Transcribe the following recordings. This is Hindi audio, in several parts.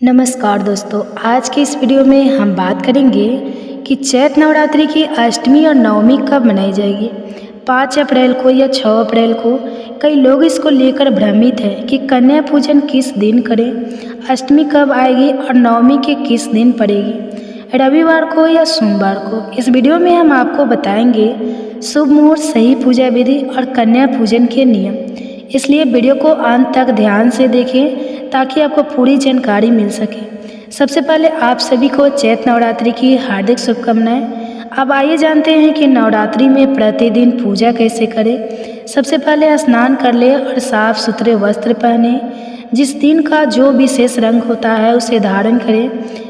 नमस्कार दोस्तों, आज की इस वीडियो में हम बात करेंगे कि चैत्र नवरात्रि की अष्टमी और नवमी कब मनाई जाएगी। 5 अप्रैल को या 6 अप्रैल को। कई लोग इसको लेकर भ्रमित हैं कि कन्या पूजन किस दिन करें, अष्टमी कब आएगी और नवमी के किस दिन पड़ेगी, रविवार को या सोमवार को। इस वीडियो में हम आपको बताएंगे शुभ मुहूर्त, सही पूजा विधि और कन्या पूजन के नियम। इसलिए वीडियो को अंत तक ध्यान से देखें ताकि आपको पूरी जानकारी मिल सके। सबसे पहले आप सभी को चैत्र नवरात्रि की हार्दिक शुभकामनाएं। अब आइए जानते हैं कि नवरात्रि में प्रतिदिन पूजा कैसे करें। सबसे पहले स्नान कर ले और साफ सुथरे वस्त्र पहने। जिस दिन का जो विशेष रंग होता है उसे धारण करें।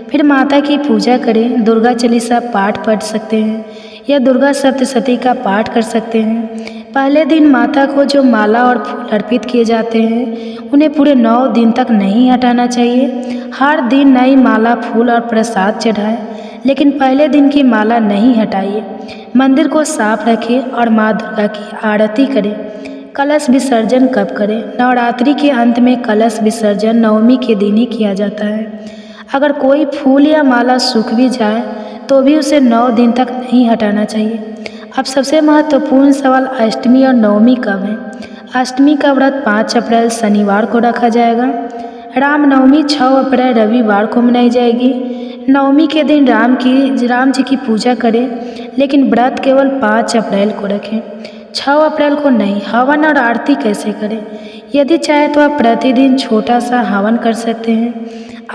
फिर माता की पूजा करें। दुर्गा चालीसा पाठ पढ़ सकते हैं या दुर्गा सप्तशती का पाठ कर सकते हैं। पहले दिन माता को जो माला और फूल अर्पित किए जाते हैं उन्हें पूरे 9 दिन तक नहीं हटाना चाहिए। हर दिन नई माला, फूल और प्रसाद चढ़ाएं, लेकिन पहले दिन की माला नहीं हटाइए। मंदिर को साफ रखें और माँ दुर्गा की आरती करें। कलश विसर्जन कब करें? नवरात्रि के अंत में कलश विसर्जन नवमी के दिन ही किया जाता है। अगर कोई फूल या माला सूख भी जाए तो भी उसे 9 दिन तक नहीं हटाना चाहिए। अब सबसे महत्वपूर्ण सवाल, अष्टमी और नवमी कब है? अष्टमी का व्रत 5 अप्रैल शनिवार को रखा जाएगा। रामनवमी 6 अप्रैल रविवार को मनाई जाएगी। नवमी के दिन राम जी की पूजा करें, लेकिन व्रत केवल 5 अप्रैल को रखें, 6 अप्रैल को नहीं। हवन और आरती कैसे करें? यदि चाहे तो आप प्रतिदिन छोटा सा हवन कर सकते हैं।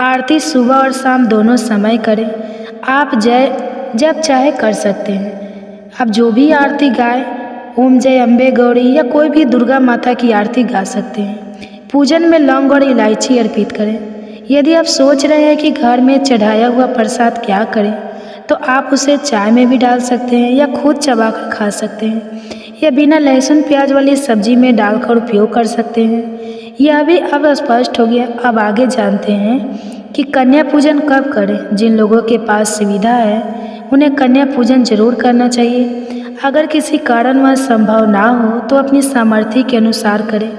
आरती सुबह और शाम दोनों समय करें। आप जब चाहे कर सकते हैं। आप जो भी आरती गाएं, ओम जय अम्बे गौरी या कोई भी दुर्गा माता की आरती गा सकते हैं। पूजन में लौंग और इलायची अर्पित करें। यदि आप सोच रहे हैं कि घर में चढ़ाया हुआ प्रसाद क्या करें, तो आप उसे चाय में भी डाल सकते हैं या खुद चबाकर खा सकते हैं, या बिना लहसुन प्याज वाली सब्जी में डालकर उपयोग कर सकते हैं। यह भी अब स्पष्ट हो गया। अब आगे जानते हैं कि कन्या पूजन कब करें। जिन लोगों के पास सुविधा है उन्हें कन्या पूजन जरूर करना चाहिए। अगर किसी कारणवश संभव ना हो तो अपनी सामर्थ्य के अनुसार करें,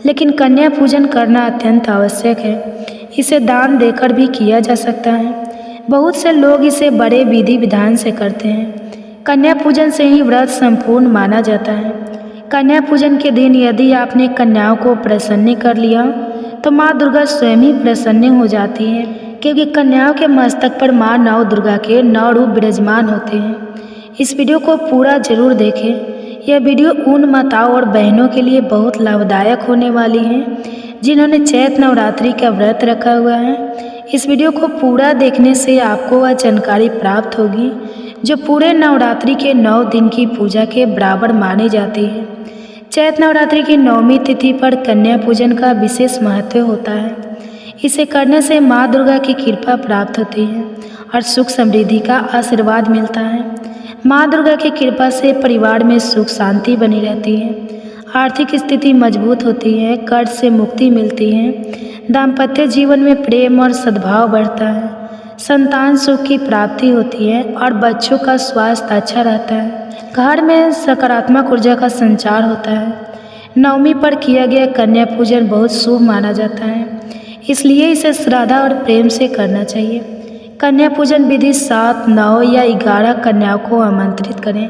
लेकिन कन्या पूजन करना अत्यंत आवश्यक है। इसे दान देकर भी किया जा सकता है। बहुत से लोग इसे बड़े विधि विधान से करते हैं। कन्या पूजन से ही व्रत संपूर्ण माना जाता है। कन्या पूजन के दिन यदि आपने कन्याओं को प्रसन्न कर लिया तो माँ दुर्गा स्वयं ही प्रसन्न हो जाती है, क्योंकि कन्याओं के मस्तक पर माँ नव दुर्गा के 9 रूप विराजमान होते हैं। इस वीडियो को पूरा जरूर देखें। यह वीडियो उन माताओं और बहनों के लिए बहुत लाभदायक होने वाली है जिन्होंने चैत्र नवरात्रि का व्रत रखा हुआ है। इस वीडियो को पूरा देखने से आपको वह जानकारी प्राप्त होगी जो पूरे नवरात्रि के 9 दिन की पूजा के बराबर मानी जाती है। चैत्र नवरात्रि की 9वीं तिथि पर कन्या पूजन का विशेष महत्व होता है। इसे करने से माँ दुर्गा की कृपा प्राप्त होती है और सुख समृद्धि का आशीर्वाद मिलता है। माँ दुर्गा की कृपा से परिवार में सुख शांति बनी रहती है, आर्थिक स्थिति मजबूत होती है, कर्ज से मुक्ति मिलती है, दाम्पत्य जीवन में प्रेम और सद्भाव बढ़ता है, संतान सुख की प्राप्ति होती है और बच्चों का स्वास्थ्य अच्छा रहता है। घर में सकारात्मक ऊर्जा का संचार होता है। नवमी पर किया गया कन्या पूजन बहुत शुभ माना जाता है, इसलिए इसे श्रद्धा और प्रेम से करना चाहिए। कन्या पूजन विधि 7, 9 या 11 कन्याओं को आमंत्रित करें।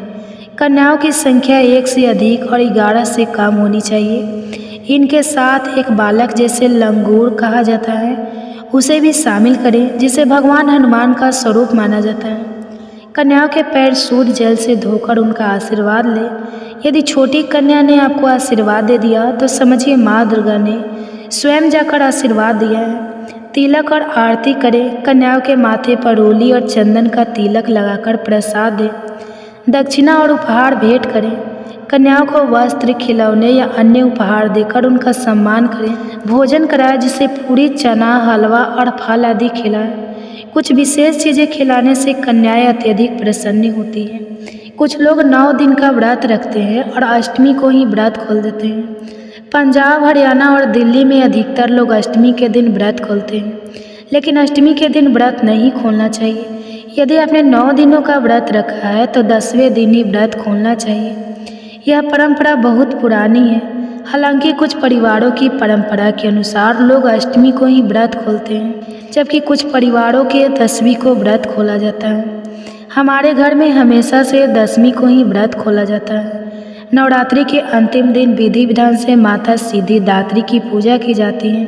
कन्याओं की संख्या 1 से अधिक और 11 से कम होनी चाहिए। इनके साथ एक बालक जैसे लंगूर कहा जाता है उसे भी शामिल करें, जिसे भगवान हनुमान का स्वरूप माना जाता है। कन्याओं के पैर शुद्ध जल से धोकर उनका आशीर्वाद लें। यदि छोटी कन्या ने आपको आशीर्वाद दे दिया तो समझिए माँ दुर्गा ने स्वयं जाकर आशीर्वाद दिया है। तिलक और आरती करें। कन्याओं के माथे पर रोली और चंदन का तिलक लगाकर प्रसाद दें। दक्षिणा और उपहार भेंट करें। कन्याओं को वस्त्र, खिलौने या अन्य उपहार देकर उनका सम्मान करें। भोजन कराएं, जिसे पूरी, चना, हलवा और फल आदि खिलाएं। कुछ विशेष चीज़ें खिलाने से कन्याएं अत्यधिक प्रसन्न होती हैं। कुछ लोग 9 दिन का व्रत रखते हैं और अष्टमी को ही व्रत खोल देते हैं। पंजाब, हरियाणा और दिल्ली में अधिकतर लोग अष्टमी के दिन व्रत खोलते हैं, लेकिन अष्टमी के दिन व्रत नहीं खोलना चाहिए। यदि आपने 9 दिनों का व्रत रखा है तो 10वें दिन ही व्रत खोलना चाहिए। यह परंपरा बहुत पुरानी है। हालांकि कुछ परिवारों की परंपरा के अनुसार लोग अष्टमी को ही व्रत खोलते हैं, जबकि कुछ परिवारों के 10वीं को व्रत खोला जाता है। हमारे घर में हमेशा से 10वीं को ही व्रत खोला जाता है। नवरात्रि के अंतिम दिन विधि विधान से माता सिद्धिदात्री की पूजा की जाती है।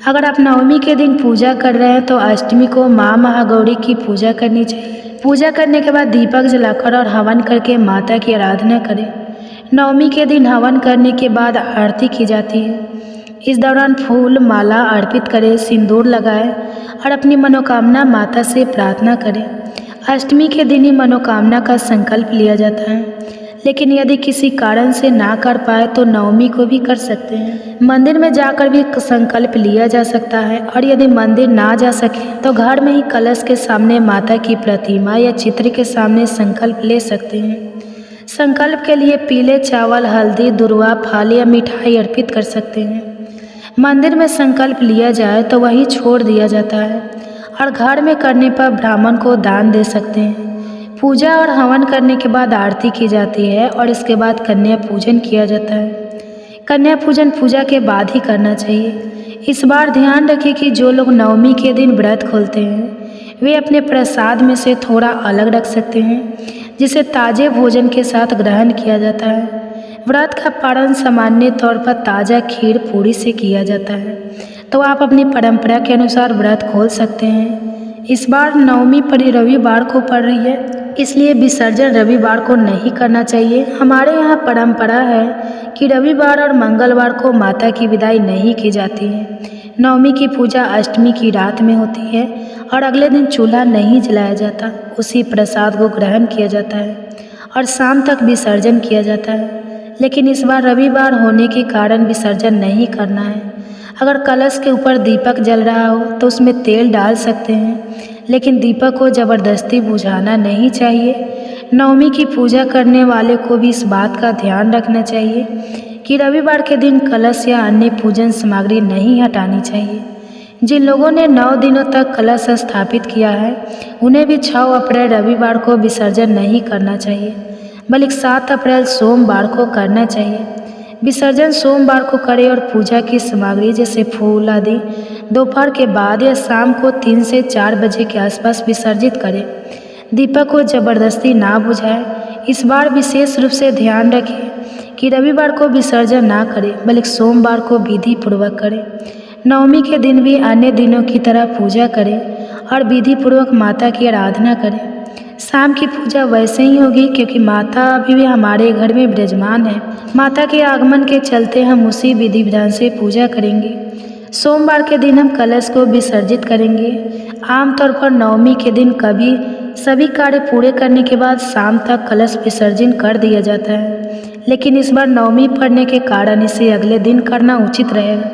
अगर आप नवमी के दिन पूजा कर रहे हैं तो अष्टमी को माँ महागौरी की पूजा करनी चाहिए। पूजा करने के बाद दीपक जलाकर और हवन करके माता की आराधना करें। नवमी के दिन हवन करने के बाद आरती की जाती है। इस दौरान फूल माला अर्पित करें, सिंदूर लगाएं और अपनी मनोकामना माता से प्रार्थना करें। अष्टमी के दिन ही मनोकामना का संकल्प लिया जाता है, लेकिन यदि किसी कारण से ना कर पाए तो नवमी को भी कर सकते हैं। मंदिर में जाकर भी संकल्प लिया जा सकता है, और यदि मंदिर ना जा सके तो घर में ही कलश के सामने माता की प्रतिमा या चित्र के सामने संकल्प ले सकते हैं। संकल्प के लिए पीले चावल, हल्दी, दुर्वा, फल या मिठाई अर्पित कर सकते हैं। मंदिर में संकल्प लिया जाए तो वही छोड़ दिया जाता है, और घर में करने पर ब्राह्मण को दान दे सकते हैं। पूजा और हवन करने के बाद आरती की जाती है और इसके बाद कन्या पूजन किया जाता है। कन्या पूजन पूजा के बाद ही करना चाहिए। इस बार ध्यान रखें कि जो लोग नवमी के दिन व्रत खोलते हैं वे अपने प्रसाद में से थोड़ा अलग रख सकते हैं, जिसे ताजे भोजन के साथ ग्रहण किया जाता है। व्रत का पारण सामान्य तौर पर ताज़ा खीर पूरी से किया जाता है, तो आप अपनी परंपरा के अनुसार व्रत खोल सकते हैं। इस बार नवमी रविवार को पड़ रही है, इसलिए विसर्जन रविवार को नहीं करना चाहिए। हमारे यहाँ परंपरा है कि रविवार और मंगलवार को माता की विदाई नहीं की जाती है। नवमी की पूजा अष्टमी की रात में होती है और अगले दिन चूल्हा नहीं जलाया जाता। उसी प्रसाद को ग्रहण किया जाता है और शाम तक विसर्जन किया जाता है। लेकिन इस बार रविवार होने के कारण विसर्जन नहीं करना है। अगर कलश के ऊपर दीपक जल रहा हो तो उसमें तेल डाल सकते हैं, लेकिन दीपक को ज़बरदस्ती बुझाना नहीं चाहिए। नवमी की पूजा करने वाले को भी इस बात का ध्यान रखना चाहिए कि रविवार के दिन कलश या अन्य पूजन सामग्री नहीं हटानी चाहिए। जिन लोगों ने 9 दिनों तक कलश स्थापित किया है उन्हें भी 6 अप्रैल रविवार को विसर्जन नहीं करना चाहिए, बल्कि 7 अप्रैल सोमवार को करना चाहिए। विसर्जन सोमवार को करें और पूजा की सामग्री जैसे फूल आदि दोपहर के बाद या शाम को 3 से 4 बजे के आसपास विसर्जित करें। दीपक को ज़बरदस्ती ना बुझाएं। इस बार विशेष रूप से ध्यान रखें कि रविवार को विसर्जन ना करें, बल्कि सोमवार को विधि पूर्वक करें। नवमी के दिन भी अन्य दिनों की तरह पूजा करें और विधि पूर्वक माता की आराधना करें। शाम की पूजा वैसे ही होगी क्योंकि माता अभी भी हमारे घर में विराजमान है। माता के आगमन के चलते हम उसी विधि विधान से पूजा करेंगे। सोमवार के दिन हम कलश को विसर्जित करेंगे। आमतौर पर नवमी के दिन सभी कार्य पूरे करने के बाद शाम तक कलश विसर्जन कर दिया जाता है, लेकिन इस बार नवमी पड़ने के कारण इसे अगले दिन करना उचित रहेगा।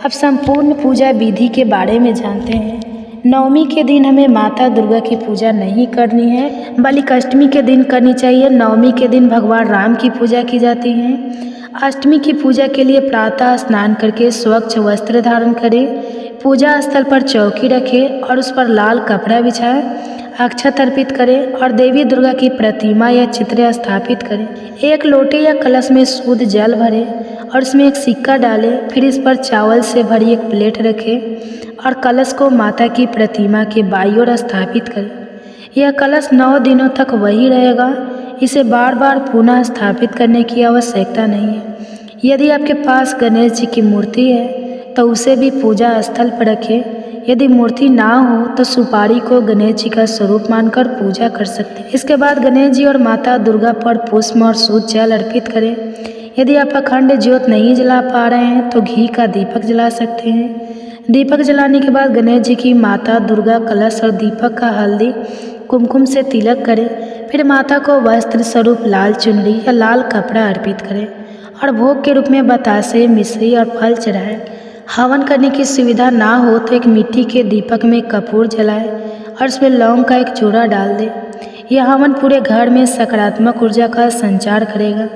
अब संपूर्ण पूजा विधि के बारे में जानते हैं। नवमी के दिन हमें माता दुर्गा की पूजा नहीं करनी है, बल्कि अष्टमी के दिन करनी चाहिए। नवमी के दिन भगवान राम की पूजा की जाती है। अष्टमी की पूजा के लिए प्रातः स्नान करके स्वच्छ वस्त्र धारण करें, पूजा स्थल पर चौकी रखें और उस पर लाल कपड़ा बिछाएं, अक्षत अर्पित करें और देवी दुर्गा की प्रतिमा या चित्र स्थापित करें। एक लोटे या कलश में शुद्ध जल भरें और उसमें एक सिक्का डालें। फिर इस पर चावल से भरी एक प्लेट रखें और कलश को माता की प्रतिमा के बाईं ओर स्थापित करें। यह कलश 9 दिनों तक वही रहेगा। इसे बार बार पुनः स्थापित करने की आवश्यकता नहीं है। यदि आपके पास गणेश जी की मूर्ति है तो उसे भी पूजा स्थल पर रखें। यदि मूर्ति ना हो तो सुपारी को गणेश जी का स्वरूप मानकर पूजा कर सकते हैं। इसके बाद गणेश जी और माता दुर्गा पर पुष्प और शुद्ध जल अर्पित करें। यदि आप अखंड ज्योत नहीं जला पा रहे हैं तो घी का दीपक जला सकते हैं। दीपक जलाने के बाद गणेश जी की माता दुर्गा कलश और दीपक का हल्दी कुमकुम से तिलक करें। फिर माता को वस्त्र स्वरूप लाल चुनरी या लाल कपड़ा अर्पित करें और भोग के रूप में बतासे, मिश्री और फल चढ़ाएं। हवन करने की सुविधा ना हो तो एक मिट्टी के दीपक में कपूर जलाएं और उसमें लौंग का एक चूड़ा डाल दें। यह हवन पूरे घर में सकारात्मक ऊर्जा का संचार करेगा।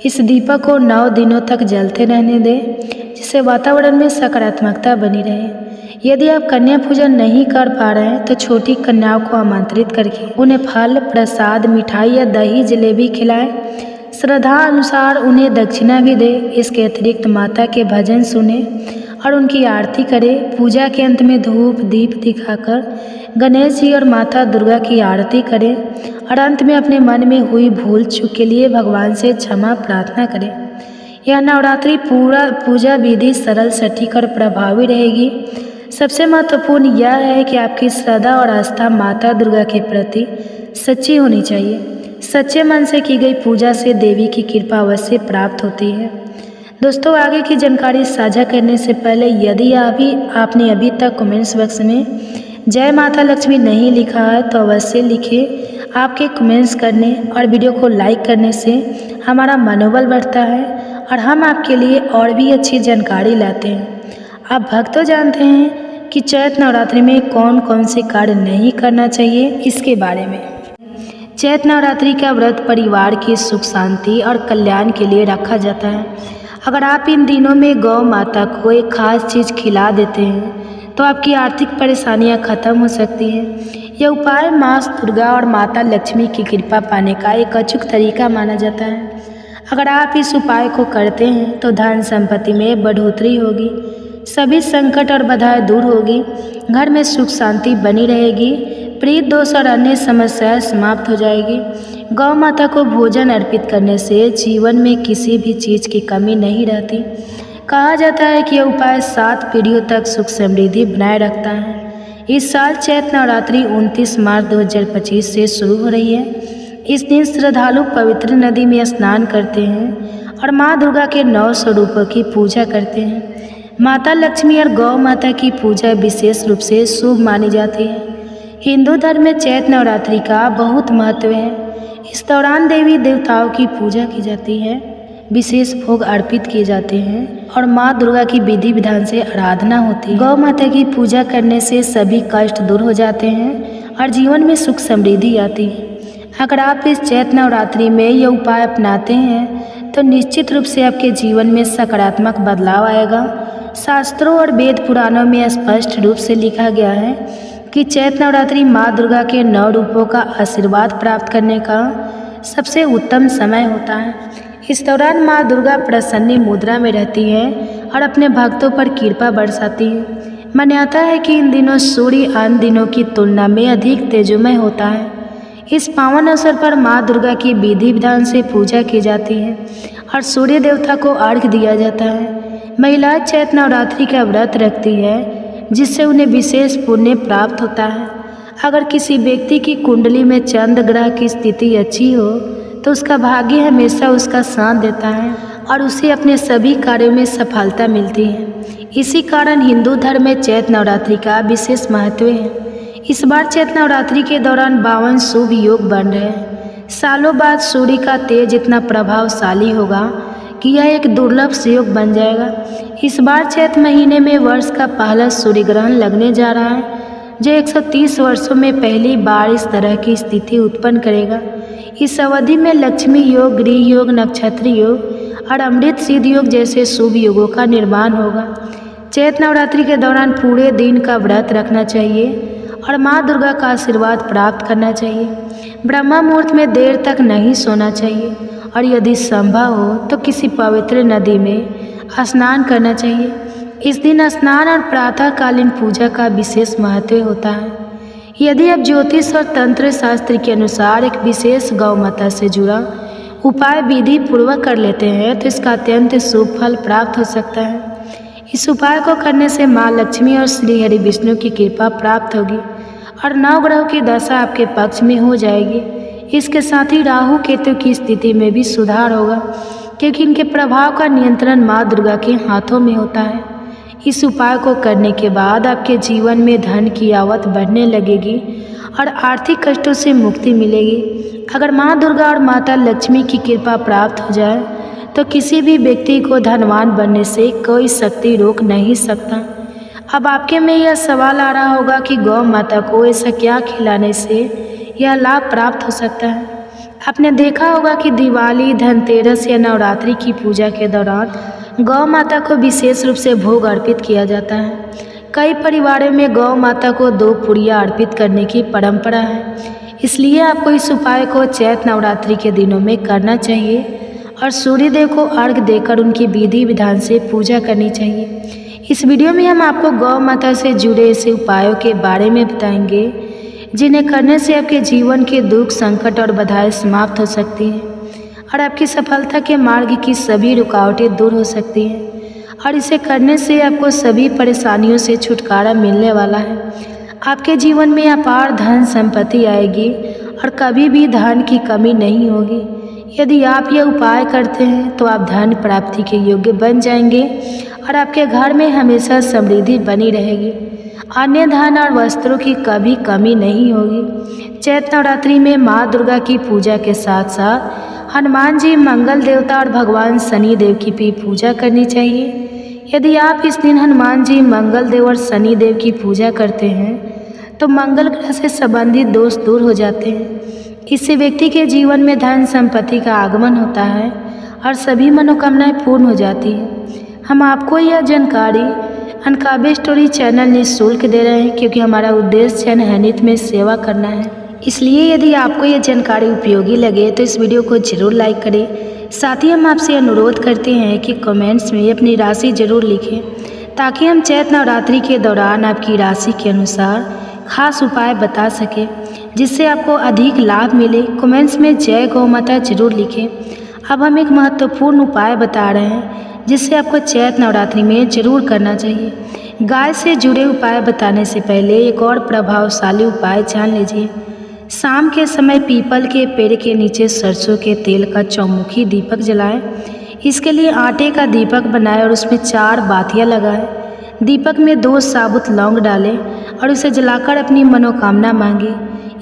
इस दीपक को 9 दिनों तक जलते रहने दें, जिससे वातावरण में सकारात्मकता बनी रहे। यदि आप कन्या पूजन नहीं कर पा रहे हैं तो छोटी कन्याओं को आमंत्रित करके उन्हें फल, प्रसाद, मिठाई या दही जलेबी खिलाएं। श्रद्धा अनुसार उन्हें दक्षिणा भी दे। इसके अतिरिक्त माता के भजन सुने और उनकी आरती करें। पूजा के अंत में धूप दीप दिखाकर गणेश जी और माता दुर्गा की आरती करें और अंत में अपने मन में हुई भूल चूक के लिए भगवान से क्षमा प्रार्थना करें। यह नवरात्रि पूजा विधि सरल, सटीक और प्रभावी रहेगी। सबसे महत्वपूर्ण यह है कि आपकी श्रद्धा और आस्था माता दुर्गा के प्रति सच्ची होनी चाहिए। सच्चे मन से की गई पूजा से देवी की कृपा अवश्य प्राप्त होती है। दोस्तों, आगे की जानकारी साझा करने से पहले यदि आपने अभी तक कमेंट्स बॉक्स में जय माता लक्ष्मी नहीं लिखा है तो अवश्य लिखिए। आपके कमेंट्स करने और वीडियो को लाइक करने से हमारा मनोबल बढ़ता है और हम आपके लिए और भी अच्छी जानकारी लाते हैं। आप भक्तों जानते हैं कि चैत्र नवरात्रि में कौन कौन से कार्य नहीं करना चाहिए, इसके बारे में। चैत्र नवरात्रि का व्रत परिवार की सुख शांति और कल्याण के लिए रखा जाता है। अगर आप इन दिनों में गौ माता को एक खास चीज़ खिला देते हैं तो आपकी आर्थिक परेशानियां खत्म हो सकती हैं। यह उपाय माँ दुर्गा और माता लक्ष्मी की कृपा पाने का एक अचूक तरीका माना जाता है। अगर आप इस उपाय को करते हैं तो धन संपत्ति में बढ़ोतरी होगी, सभी संकट और बाधाएं दूर होगी, घर में सुख शांति बनी रहेगी, प्रीत दोष और अन्य समस्याएं समाप्त हो जाएगी। गौ माता को भोजन अर्पित करने से जीवन में किसी भी चीज़ की कमी नहीं रहती। कहा जाता है कि यह उपाय 7 पीढ़ियों तक सुख समृद्धि बनाए रखता है। इस साल चैत्र नवरात्रि 29 मार्च 2025 से शुरू हो रही है। इस दिन श्रद्धालु पवित्र नदी में स्नान करते हैं और माँ दुर्गा के 9 स्वरूपों की पूजा करते हैं। माता लक्ष्मी और गौ माता की पूजा विशेष रूप से शुभ मानी जाती है। हिंदू धर्म में चैत्र नवरात्रि का बहुत महत्व है। इस दौरान देवी देवताओं की पूजा की जाती है, विशेष भोग अर्पित किए जाते हैं और माँ दुर्गा की विधि विधान से आराधना होती है। गौ माता की पूजा करने से सभी कष्ट दूर हो जाते हैं और जीवन में सुख समृद्धि आती है। अगर आप इस चैत्र नवरात्रि में यह उपाय अपनाते हैं तो निश्चित रूप से आपके जीवन में सकारात्मक बदलाव आएगा। शास्त्रों और वेद पुराणों में स्पष्ट रूप से लिखा गया है कि चैत्र नवरात्रि माँ दुर्गा के 9 रूपों का आशीर्वाद प्राप्त करने का सबसे उत्तम समय होता है। इस दौरान माँ दुर्गा प्रसन्न मुद्रा में रहती है और अपने भक्तों पर कृपा बरसाती है। मान्यता है कि इन दिनों सूर्य अन्य दिनों की तुलना में अधिक तेजोमय होता है। इस पावन अवसर पर माँ दुर्गा की विधि विधान से पूजा की जाती है और सूर्य देवता को अर्घ्य दिया जाता है। महिलाएं चैत्र नवरात्रि का व्रत रखती है जिससे उन्हें विशेष पुण्य प्राप्त होता है। अगर किसी व्यक्ति की कुंडली में चंद्र ग्रह की स्थिति अच्छी हो तो उसका भाग्य हमेशा उसका साथ देता है और उसे अपने सभी कार्यों में सफलता मिलती है। इसी कारण हिंदू धर्म में चैत्र नवरात्रि का विशेष महत्व है। इस बार चैत्र नवरात्रि के दौरान 52 शुभ योग बन रहे हैं। सालों बाद सूर्य का तेज इतना प्रभावशाली होगा कि यह एक दुर्लभ योग बन जाएगा। इस बार चैत्र महीने में वर्ष का पहला सूर्य ग्रहण लगने जा रहा है जो 130 वर्षों में पहली बार इस तरह की स्थिति उत्पन्न करेगा। इस अवधि में लक्ष्मी योग, गृह योग, नक्षत्र योग और अमृत सिद्ध योग जैसे शुभ योगों का निर्माण होगा। चैत्र नवरात्रि के दौरान पूरे दिन का व्रत रखना चाहिए और माँ दुर्गा का आशीर्वाद प्राप्त करना चाहिए। ब्रह्म मुहूर्त में देर तक नहीं सोना चाहिए और यदि संभव हो तो किसी पवित्र नदी में स्नान करना चाहिए। इस दिन स्नान और प्रातःकालीन पूजा का विशेष महत्व होता है। यदि आप ज्योतिष और तंत्र शास्त्र के अनुसार एक विशेष गौ माता से जुड़ा उपाय विधि पूर्वक कर लेते हैं तो इसका अत्यंत शुभ फल प्राप्त हो सकता है। इस उपाय को करने से माँ लक्ष्मी और श्री हरि विष्णु की कृपा प्राप्त होगी और 9 ग्रहों की दशा आपके पक्ष में हो जाएगी। इसके साथ ही राहु केतु की स्थिति में भी सुधार होगा क्योंकि इनके प्रभाव का नियंत्रण माँ दुर्गा के हाथों में होता है। इस उपाय को करने के बाद आपके जीवन में धन की आवक बढ़ने लगेगी और आर्थिक कष्टों से मुक्ति मिलेगी। अगर माँ दुर्गा और माता लक्ष्मी की कृपा प्राप्त हो जाए तो किसी भी व्यक्ति को धनवान बनने से कोई शक्ति रोक नहीं सकता। अब आपके में यह सवाल आ रहा होगा कि गौ माता को ऐसा क्या खिलाने से यह लाभ प्राप्त हो सकता है। आपने देखा होगा कि दिवाली, धनतेरस या नवरात्रि की पूजा के दौरान गौ माता को विशेष रूप से भोग अर्पित किया जाता है। कई परिवारों में गौ माता को 2 पुड़िया अर्पित करने की परंपरा है। इसलिए आपको इस उपाय को चैत्र नवरात्रि के दिनों में करना चाहिए और सूर्यदेव को अर्घ्य देकर उनकी विधि विधान से पूजा करनी चाहिए। इस वीडियो में हम आपको गौ माता से जुड़े ऐसे उपायों के बारे में बताएंगे जिन्हें करने से आपके जीवन के दुख, संकट और बाधाएं समाप्त हो सकती हैं और आपकी सफलता के मार्ग की सभी रुकावटें दूर हो सकती हैं और इसे करने से आपको सभी परेशानियों से छुटकारा मिलने वाला है। आपके जीवन में अपार धन संपत्ति आएगी और कभी भी धन की कमी नहीं होगी। यदि आप यह उपाय करते हैं तो आप धन प्राप्ति के योग्य बन जाएंगे और आपके घर में हमेशा समृद्धि बनी रहेगी। अन्य धन और वस्त्रों की कभी कमी नहीं होगी। चैत्र नवरात्रि में माँ दुर्गा की पूजा के साथ साथ हनुमान जी, मंगल देवता और भगवान शनि देव की भी पूजा करनी चाहिए। यदि आप इस दिन हनुमान जी, मंगल देव और शनि देव की पूजा करते हैं तो मंगल ग्रह से संबंधित दोष दूर हो जाते हैं। इससे व्यक्ति के जीवन में धन संपत्ति का आगमन होता है और सभी मनोकामनाएं पूर्ण हो जाती हैं। हम आपको यह जानकारी अनकाबे स्टोरी चैनल निःशुल्क दे रहे हैं क्योंकि हमारा उद्देश्य जनहित में सेवा करना है। इसलिए यदि आपको यह जानकारी उपयोगी लगे तो इस वीडियो को जरूर लाइक करें। साथ ही हम आपसे अनुरोध करते हैं कि कमेंट्स में अपनी राशि जरूर लिखें ताकि हम चैत्र नवरात्रि के दौरान आपकी राशि के अनुसार खास उपाय बता सकें जिससे आपको अधिक लाभ मिले। कमेंट्स में जय गौ माता जरूर लिखें। अब हम एक महत्वपूर्ण उपाय बता रहे हैं जिससे आपको चैत्र नवरात्रि में जरूर करना चाहिए। गाय से जुड़े उपाय बताने से पहले एक और प्रभावशाली उपाय जान लीजिए। शाम के समय पीपल के पेड़ के नीचे सरसों के तेल का चौमुखी दीपक जलाएं। इसके लिए आटे का दीपक बनाएं और उसमें 4 बातियां लगाएं। दीपक में 2 साबुत लौंग डालें और उसे जलाकर अपनी मनोकामना मांगे।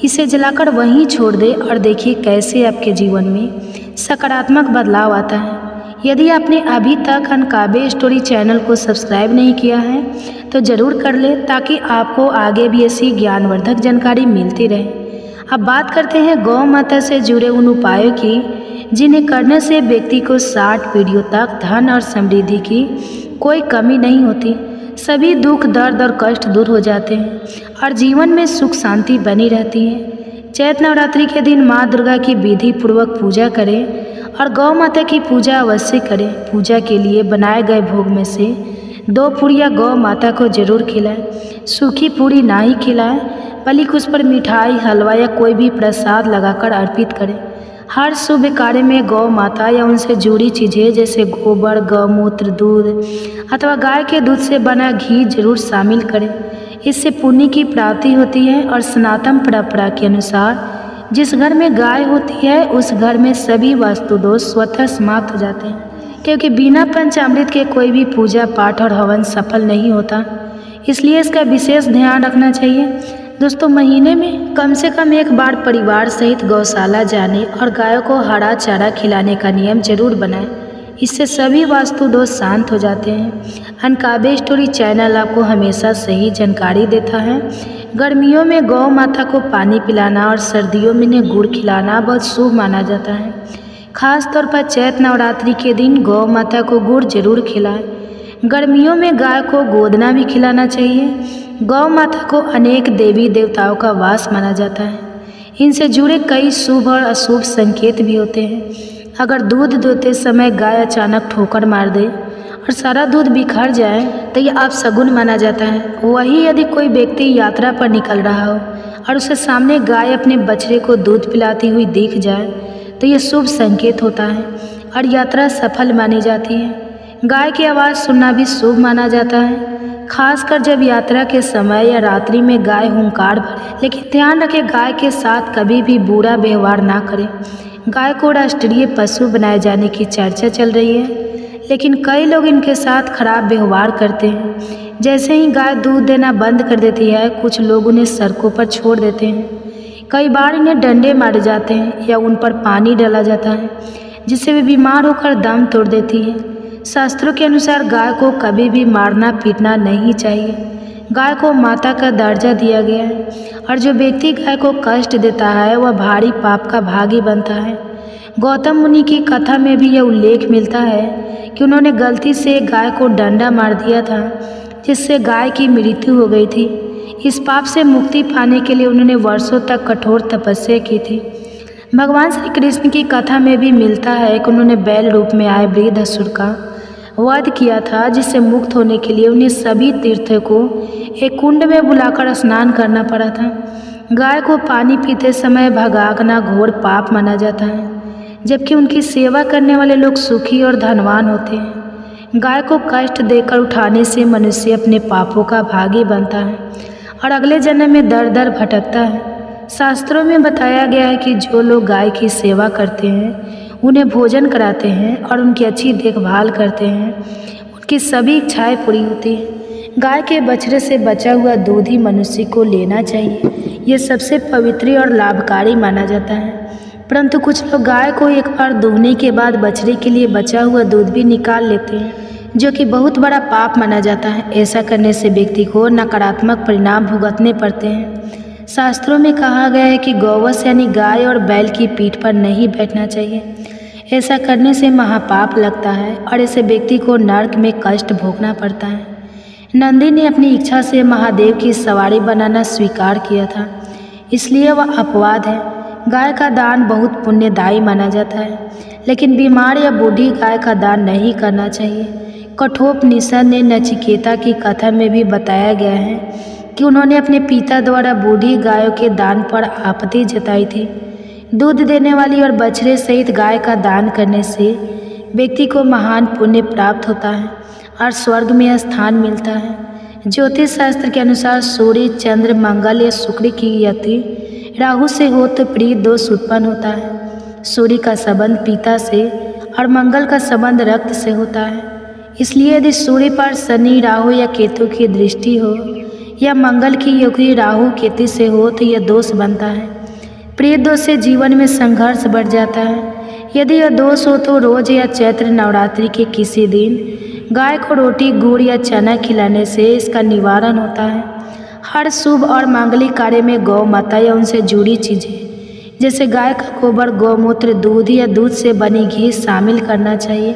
इसे जलाकर वहीं छोड़ दें और देखिए कैसे आपके जीवन में सकारात्मक बदलाव आता है। यदि आपने अभी तक अनकाबे स्टोरी चैनल को सब्सक्राइब नहीं किया है तो ज़रूर कर ले ताकि आपको आगे भी ऐसी ज्ञानवर्धक जानकारी मिलती रहे। अब बात करते हैं गौ माता से जुड़े उन उपायों की जिन्हें करने से व्यक्ति को 60 पीढ़ियों तक धन और समृद्धि की कोई कमी नहीं होती। सभी दुख, दर्द और कष्ट दूर हो जाते हैं और जीवन में सुख शांति बनी रहती है। चैत्र नवरात्रि के दिन माँ दुर्गा की विधि पूर्वक पूजा करें और गौ माता की पूजा अवश्य करें। पूजा के लिए बनाए गए भोग में से 2 पूरियाँ गौ माता को जरूर खिलाएं। सूखी पूरी ना ही खिलाएं बल्कि उस पर मिठाई, हलवा या कोई भी प्रसाद लगाकर अर्पित करें। हर शुभ कार्य में गौ माता या उनसे जुड़ी चीज़ें जैसे गोबर, गौमूत्र, दूध अथवा गाय के दूध से बना घी जरूर शामिल करें। इससे पुण्य की प्राप्ति होती है और सनातन परंपरा के अनुसार जिस घर में गाय होती है उस घर में सभी वास्तु दोष स्वतः समाप्त हो जाते हैं क्योंकि बिना पंचामृत के कोई भी पूजा पाठ और हवन सफल नहीं होता। इसलिए इसका विशेष ध्यान रखना चाहिए। दोस्तों, महीने में कम से कम एक बार परिवार सहित गौशाला जाने और गायों को हरा चारा खिलाने का नियम जरूर बनाएं। इससे सभी वास्तु दोष शांत हो जाते हैं। अनकाबे स्टोरी चैनल आपको हमेशा सही जानकारी देता है। गर्मियों में गौ माता को पानी पिलाना और सर्दियों में इन्हें गुड़ खिलाना बहुत शुभ माना जाता है। खास तौर पर चैत्र नवरात्रि के दिन गौ माता को गुड़ जरूर खिलाएं। गर्मियों में गाय को गोदना भी खिलाना चाहिए। गौ माता को अनेक देवी देवताओं का वास माना जाता है। इनसे जुड़े कई शुभ और अशुभ संकेत भी होते हैं। अगर दूध दुहते समय गाय अचानक ठोकर मार दे और सारा दूध बिखर जाए तो यह अपशगुन माना जाता है। वहीं यदि कोई व्यक्ति यात्रा पर निकल रहा हो और उसे सामने गाय अपने बछड़े को दूध पिलाती हुई दिख जाए तो यह शुभ संकेत होता है और यात्रा सफल मानी जाती है। गाय की आवाज़ सुनना भी शुभ माना जाता है, खासकर जब यात्रा के समय या रात्रि में गाय हुंकार भरे। लेकिन ध्यान रखें, गाय के साथ कभी भी बुरा व्यवहार ना करें। गाय को राष्ट्रीय पशु बनाए जाने की चर्चा चल रही है, लेकिन कई लोग इनके साथ खराब व्यवहार करते हैं। जैसे ही गाय दूध देना बंद कर देती है, कुछ लोग उन्हें सड़कों पर छोड़ देते हैं। कई बार इन्हें डंडे मारे जाते हैं या उन पर पानी डाला जाता है, जिससे वे बीमार होकर दम तोड़ देती है। शास्त्रों के अनुसार गाय को कभी भी मारना पीटना नहीं चाहिए। गाय को माता का दर्जा दिया गया है और जो व्यक्ति गाय को कष्ट देता है वह भारी पाप का भागी बनता है। गौतम मुनि की कथा में भी यह उल्लेख मिलता है कि उन्होंने गलती से गाय को डंडा मार दिया था, जिससे गाय की मृत्यु हो गई थी। इस पाप से मुक्ति पाने के लिए उन्होंने वर्षों तक कठोर तपस्या की थी। भगवान श्री कृष्ण की कथा में भी मिलता है कि उन्होंने बैल रूप में आए वृद्धासुर का वध किया था, जिससे मुक्त होने के लिए उन्हें सभी तीर्थों को एक कुंड में बुलाकर स्नान करना पड़ा था। गाय को पानी पीते समय भगाना घोर पाप माना जाता है, जबकि उनकी सेवा करने वाले लोग सुखी और धनवान होते हैं। गाय को कष्ट देकर उठाने से मनुष्य अपने पापों का भागी बनता है और अगले जन्म में दर दर भटकता है। शास्त्रों में बताया गया है कि जो लोग गाय की सेवा करते हैं, उन्हें भोजन कराते हैं और उनकी अच्छी देखभाल करते हैं, उनकी सभी इच्छाएं पूरी होती हैं। गाय के बछड़े से बचा हुआ दूध ही मनुष्य को लेना चाहिए। ये सबसे पवित्र और लाभकारी माना जाता है। परंतु कुछ लोग गाय को एक बार दूहने के बाद बछड़े के लिए बचा हुआ दूध भी निकाल लेते हैं, जो कि बहुत बड़ा पाप माना जाता है। ऐसा करने से व्यक्ति को नकारात्मक परिणाम भुगतने पड़ते हैं। शास्त्रों में कहा गया है कि गौवंश यानी गाय और बैल की पीठ पर नहीं बैठना चाहिए। ऐसा करने से महापाप लगता है और ऐसे व्यक्ति को नरक में कष्ट भोगना पड़ता है। नंदी ने अपनी इच्छा से महादेव की सवारी बनाना स्वीकार किया था, इसलिए वह अपवाद है। गाय का दान बहुत पुण्यदायी माना जाता है, लेकिन बीमार या बूढ़ी गाय का दान नहीं करना चाहिए। कठोपनिषद ने नचिकेता की कथा में भी बताया गया है कि उन्होंने अपने पिता द्वारा बूढ़ी गायों के दान पर आपत्ति जताई थी। दूध देने वाली और बछड़े सहित गाय का दान करने से व्यक्ति को महान पुण्य प्राप्त होता है और स्वर्ग में स्थान मिलता है। ज्योतिष शास्त्र के अनुसार सूर्य, चंद्र, मंगल या शुक्र की यदि राहु से हो तो प्रिय दोष उत्पन्न होता है। सूर्य का संबंध पिता से और मंगल का संबंध रक्त से होता है। इसलिए यदि सूर्य पर शनि, राहु या केतु की दृष्टि हो या मंगल की योगी राहु केतु से हो तो यह दोष बनता है। प्रिय दोष से जीवन में संघर्ष बढ़ जाता है। यदि यह दोष हो तो रोज या चैत्र नवरात्रि के किसी दिन गाय को रोटी, गुड़ या चना खिलाने से इसका निवारण होता है। हर शुभ और मांगलिक कार्य में गौ माता या उनसे जुड़ी चीज़ें जैसे गाय का गोबर, गौमूत्र, दूध या दूध से बनी घी शामिल करना चाहिए।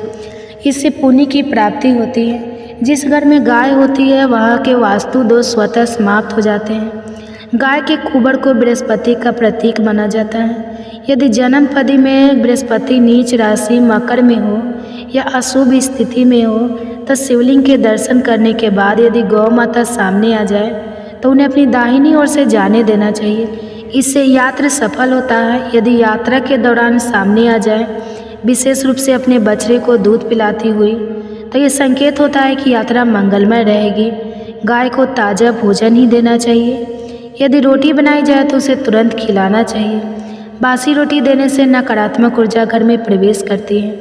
इससे पुण्य की प्राप्ति होती है। जिस घर में गाय होती है वहाँ के वास्तु दोष स्वतः समाप्त हो जाते हैं। गाय के गोबर को बृहस्पति का प्रतीक माना जाता है। यदि जन्मपदी में बृहस्पति नीच राशि मकर में हो या अशुभ स्थिति में हो तो शिवलिंग के दर्शन करने के बाद यदि गौ माता सामने आ जाए तो उन्हें अपनी दाहिनी ओर से जाने देना चाहिए। इससे यात्रा सफल होता है। यदि यात्रा के दौरान सामने आ जाए, विशेष रूप से अपने बछड़े को दूध पिलाती हुई, तो ये संकेत होता है कि यात्रा मंगलमय रहेगी। गाय को ताज़ा भोजन ही देना चाहिए। यदि रोटी बनाई जाए तो उसे तुरंत खिलाना चाहिए। बासी रोटी देने से नकारात्मक ऊर्जा घर में प्रवेश करती है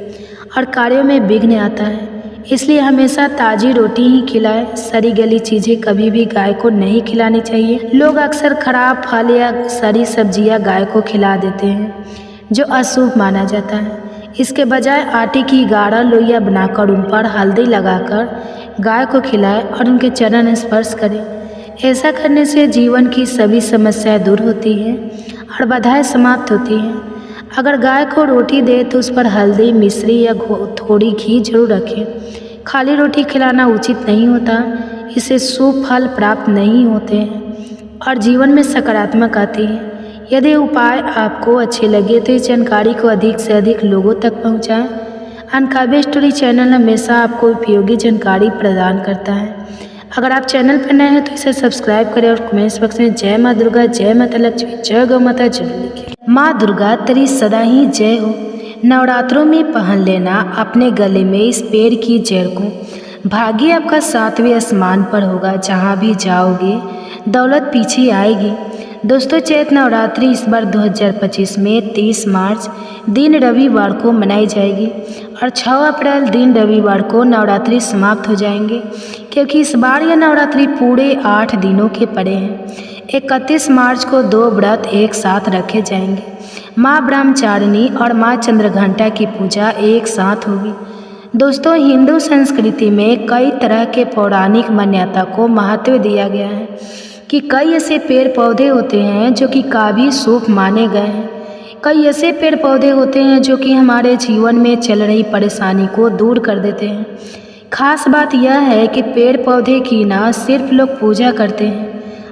और कार्यों में विघ्न आता है। इसलिए हमेशा ताज़ी रोटी ही खिलाएं। सड़ी गली चीज़ें कभी भी गाय को नहीं खिलानी चाहिए। लोग अक्सर खराब फल या सड़ी सब्जियां गाय को खिला देते हैं, जो अशुभ माना जाता है। इसके बजाय आटे की गाढ़ा लोइया बनाकर उन पर हल्दी लगाकर गाय को खिलाएं और उनके चरण स्पर्श करें। ऐसा करने से जीवन की सभी समस्याएं दूर होती हैं और बाधाएं समाप्त होती हैं। अगर गाय को रोटी दे तो उस पर हल्दी, मिश्री या थोड़ी घी जरूर रखें। खाली रोटी खिलाना उचित नहीं होता। इससे शुभ फल प्राप्त नहीं होते हैं और जीवन में सकारात्मक आती है। यदि उपाय आपको अच्छे लगे तो इस जानकारी को अधिक से अधिक लोगों तक पहुंचाएं। अनकाव्य स्टोरी चैनल हमेशा आपको उपयोगी जानकारी प्रदान करता है। अगर आप चैनल पर नए हैं तो इसे सब्सक्राइब करें और कमेंट्स बॉक्स में जय माँ दुर्गा, जय माता लक्ष्मी, जय गौ माता जरूर लिखें। माँ दुर्गा तेरी सदा ही जय हो। नवरात्रों में पहन लेना अपने गले में इस पेड़ की जड़ को। भाग्य आपका 7वें आसमान पर होगा। जहाँ भी जाओगे दौलत पीछे आएगी। दोस्तों, चैत्र नवरात्रि इस बार 2025 में 30 मार्च दिन रविवार को मनाई जाएगी और 6 अप्रैल दिन रविवार को नवरात्रि समाप्त हो जाएंगे, क्योंकि इस बार यह नवरात्रि पूरे 8 दिनों के पड़े हैं। 31 मार्च को 2 व्रत एक साथ रखे जाएंगे। माँ ब्रह्मचारिणी और माँ चंद्रघंटा की पूजा एक साथ होगी। दोस्तों, हिंदू संस्कृति में कई तरह के पौराणिक मान्यता को महत्व दिया गया है कि कई ऐसे पेड़ पौधे होते हैं जो कि काफ़ी शुभ माने गए हैं। कई ऐसे पेड़ पौधे होते हैं जो कि हमारे जीवन में चल रही परेशानी को दूर कर देते हैं। खास बात यह है कि पेड़ पौधे की ना सिर्फ लोग पूजा करते हैं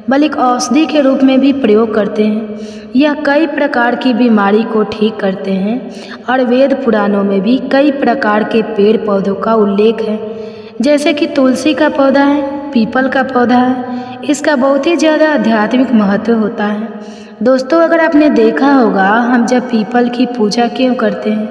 बल्कि औषधि के रूप में भी प्रयोग करते हैं। यह कई प्रकार की बीमारी को ठीक करते हैं और वेद पुराणों में भी कई प्रकार के पेड़ पौधों का उल्लेख है, जैसे कि तुलसी का पौधा है, पीपल का पौधा है। इसका बहुत ही ज़्यादा आध्यात्मिक महत्व होता है। दोस्तों, अगर आपने देखा होगा, हम जब पीपल की पूजा क्यों करते हैं,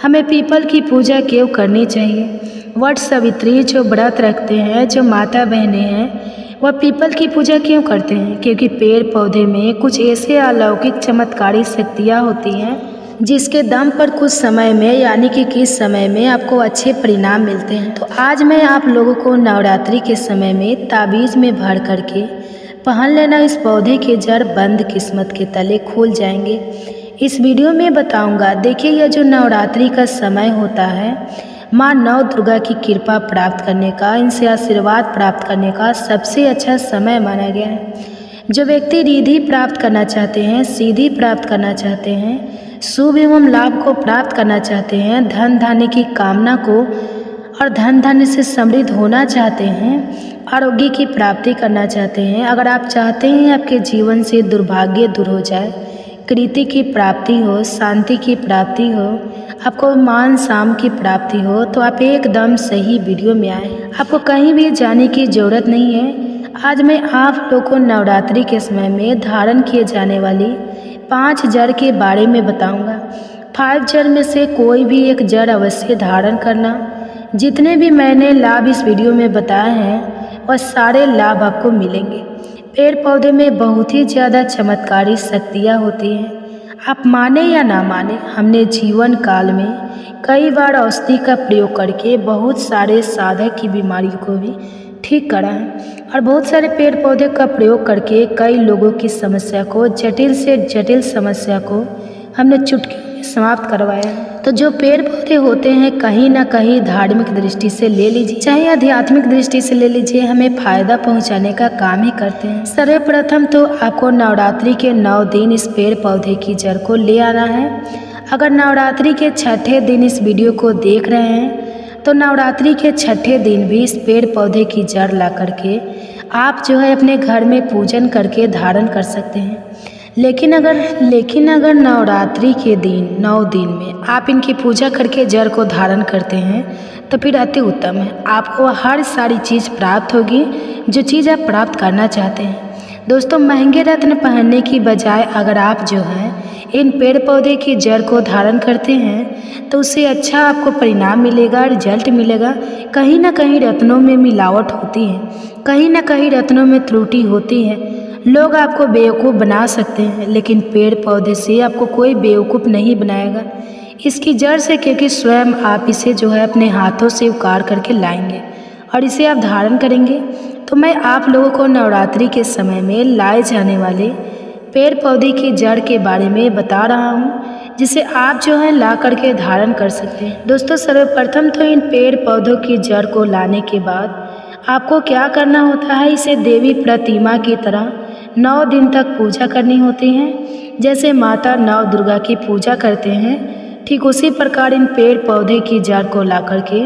हमें पीपल की पूजा क्यों करनी चाहिए। वट सावित्री जो व्रत रखते हैं, जो माता बहनें हैं, वह पीपल की पूजा क्यों करते हैं? क्योंकि पेड़ पौधे में कुछ ऐसे अलौकिक चमत्कारी शक्तियाँ होती हैं जिसके दम पर कुछ समय में, यानी कि किस समय में आपको अच्छे परिणाम मिलते हैं। तो आज मैं आप लोगों को नवरात्रि के समय में ताबीज़ में भर करके पहन लेना इस पौधे के जड़ बंद किस्मत के तले खुल जाएंगे, इस वीडियो में बताऊंगा। देखिए, यह जो नवरात्रि का समय होता है, माँ नौ दुर्गा की कृपा प्राप्त करने का, इनसे आशीर्वाद प्राप्त करने का सबसे अच्छा समय माना गया है। जो व्यक्ति रिद्धि प्राप्त करना चाहते हैं, सिद्धि प्राप्त करना चाहते हैं, शुभ एवं लाभ को प्राप्त करना चाहते हैं, धन धान्य की कामना को और धन धान्य से समृद्ध होना चाहते हैं, आरोग्य की प्राप्ति करना चाहते हैं, अगर आप चाहते हैं आपके जीवन से दुर्भाग्य दूर हो जाए, कृति की प्राप्ति हो, शांति की प्राप्ति हो, आपको मान शाम की प्राप्ति हो, तो आप एकदम सही वीडियो में आए। आपको कहीं भी जाने की ज़रूरत नहीं है। आज मैं आप लोगों को नवरात्रि के समय में धारण किए जाने वाली 5 जड़ के बारे में बताऊंगा। 5 जड़ में से कोई भी एक जड़ अवश्य धारण करना। जितने भी मैंने लाभ इस वीडियो में बताए हैं, वह सारे लाभ आपको मिलेंगे। पेड़ पौधे में बहुत ही ज़्यादा चमत्कारी शक्तियाँ होती हैं। आप माने या ना माने, हमने जीवन काल में कई बार औषधि का प्रयोग करके बहुत सारे साधक की बीमारी को भी ठीक करा है, और बहुत सारे पेड़ पौधे का प्रयोग करके कई लोगों की समस्या को, जटिल से जटिल समस्या को हमने चुटकी में समाप्त करवाया है। तो जो पेड़ पौधे होते हैं, कहीं ना कहीं धार्मिक दृष्टि से ले लीजिए, चाहे आध्यात्मिक दृष्टि से ले लीजिए, हमें फायदा पहुंचाने का काम ही करते हैं। सर्वप्रथम तो आपको नवरात्रि के 9 दिन इस पेड़ पौधे की जड़ को ले आना है। अगर नवरात्रि के छठे दिन इस वीडियो को देख रहे हैं, तो नवरात्रि के छठे दिन भी इस पेड़ पौधे की जड़ ला करके आप जो है अपने घर में पूजन करके धारण कर सकते हैं। लेकिन अगर नवरात्रि के दिन 9 दिन में आप इनकी पूजा करके जड़ को धारण करते हैं, तो फिर अति उत्तम है। आपको हर सारी चीज़ प्राप्त होगी जो चीज़ आप प्राप्त करना चाहते हैं। दोस्तों, महंगे रत्न पहनने की बजाय अगर आप जो है इन पेड़ पौधे की जड़ को धारण करते हैं, तो उससे अच्छा आपको परिणाम मिलेगा, रिजल्ट मिलेगा। कहीं ना कहीं रत्नों में मिलावट होती है, कहीं ना कहीं रत्नों में त्रुटि होती है। लोग आपको बेवकूफ़ बना सकते हैं, लेकिन पेड़ पौधे से आपको कोई बेवकूफ़ नहीं बनाएगा। इसकी जड़ से, क्योंकि स्वयं आप इसे जो है अपने हाथों से उखाड़ करके लाएंगे और इसे आप धारण करेंगे। तो मैं आप लोगों को नवरात्रि के समय में लाए जाने वाले पेड़ पौधे की जड़ के बारे में बता रहा हूँ, जिसे आप जो है ला करके धारण कर सकते हैं। दोस्तों, सर्वप्रथम तो इन पेड़ पौधों की जड़ को लाने के बाद आपको क्या करना होता है, इसे देवी प्रतिमा की तरह 9 दिन तक पूजा करनी होती है। जैसे माता नौ दुर्गा की पूजा करते हैं, ठीक उसी प्रकार इन पेड़ पौधे की जड़ को ला करके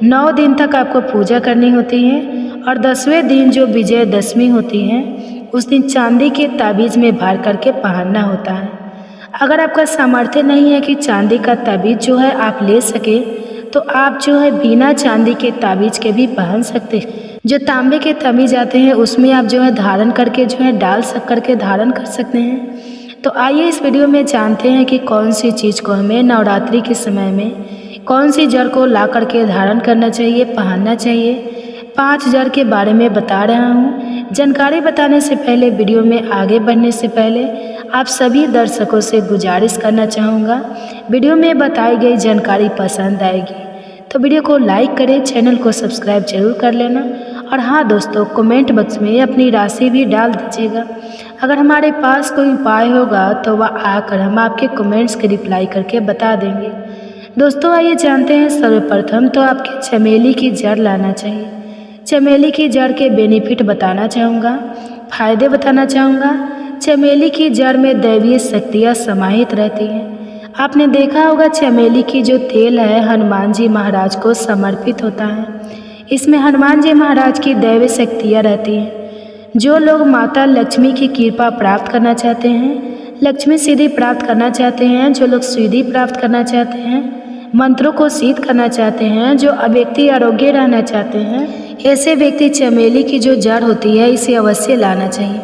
9 दिन तक आपको पूजा करनी होती है। और 10वें दिन जो विजयदशमी होती है, उस दिन चांदी के ताबीज़ में भर करके पहनना होता है। अगर आपका सामर्थ्य नहीं है कि चांदी का ताबीज़ जो है आप ले सके, तो आप जो है बिना चांदी के ताबीज़ के भी पहन सकते हैं। जो तांबे के ताबीज़ आते हैं, उसमें आप जो है धारण करके जो है डाल करके धारण कर सकते हैं। तो आइए इस वीडियो में जानते हैं कि कौन सी चीज़ को हमें नवरात्रि के समय में, कौन सी जड़ को ला करके धारण करना चाहिए, पहनना चाहिए। 5 जड़ के बारे में बता रहा हूँ। जानकारी बताने से पहले, वीडियो में आगे बढ़ने से पहले आप सभी दर्शकों से गुजारिश करना चाहूँगा, वीडियो में बताई गई जानकारी पसंद आएगी तो वीडियो को लाइक करें, चैनल को सब्सक्राइब जरूर कर लेना। और हाँ दोस्तों, कमेंट बॉक्स में अपनी राशि भी डाल दीजिएगा। अगर हमारे पास कोई उपाय होगा तो वह आकर हम आपके कमेंट्स के रिप्लाई करके बता देंगे। दोस्तों, आइए जानते हैं। सर्वप्रथम तो आपके चमेली की जड़ लाना चाहिए। चमेली की जड़ के बेनिफिट बताना चाहूँगा, फायदे बताना चाहूँगा। चमेली की जड़ में दैवीय शक्तियाँ समाहित रहती हैं। आपने देखा होगा, चमेली की जो तेल है हनुमान जी महाराज को समर्पित होता है। इसमें हनुमान जी महाराज की दैवीय शक्तियाँ रहती हैं। जो लोग माता लक्ष्मी की कृपा प्राप्त करना चाहते हैं, लक्ष्मी सिद्धि प्राप्त करना चाहते हैं, जो लोग सिद्धि प्राप्त करना चाहते हैं, मंत्रों को सिद्ध करना चाहते हैं, जो व्यक्ति आरोग्य रहना चाहते हैं, ऐसे व्यक्ति चमेली की जो जड़ होती है इसे अवश्य लाना चाहिए।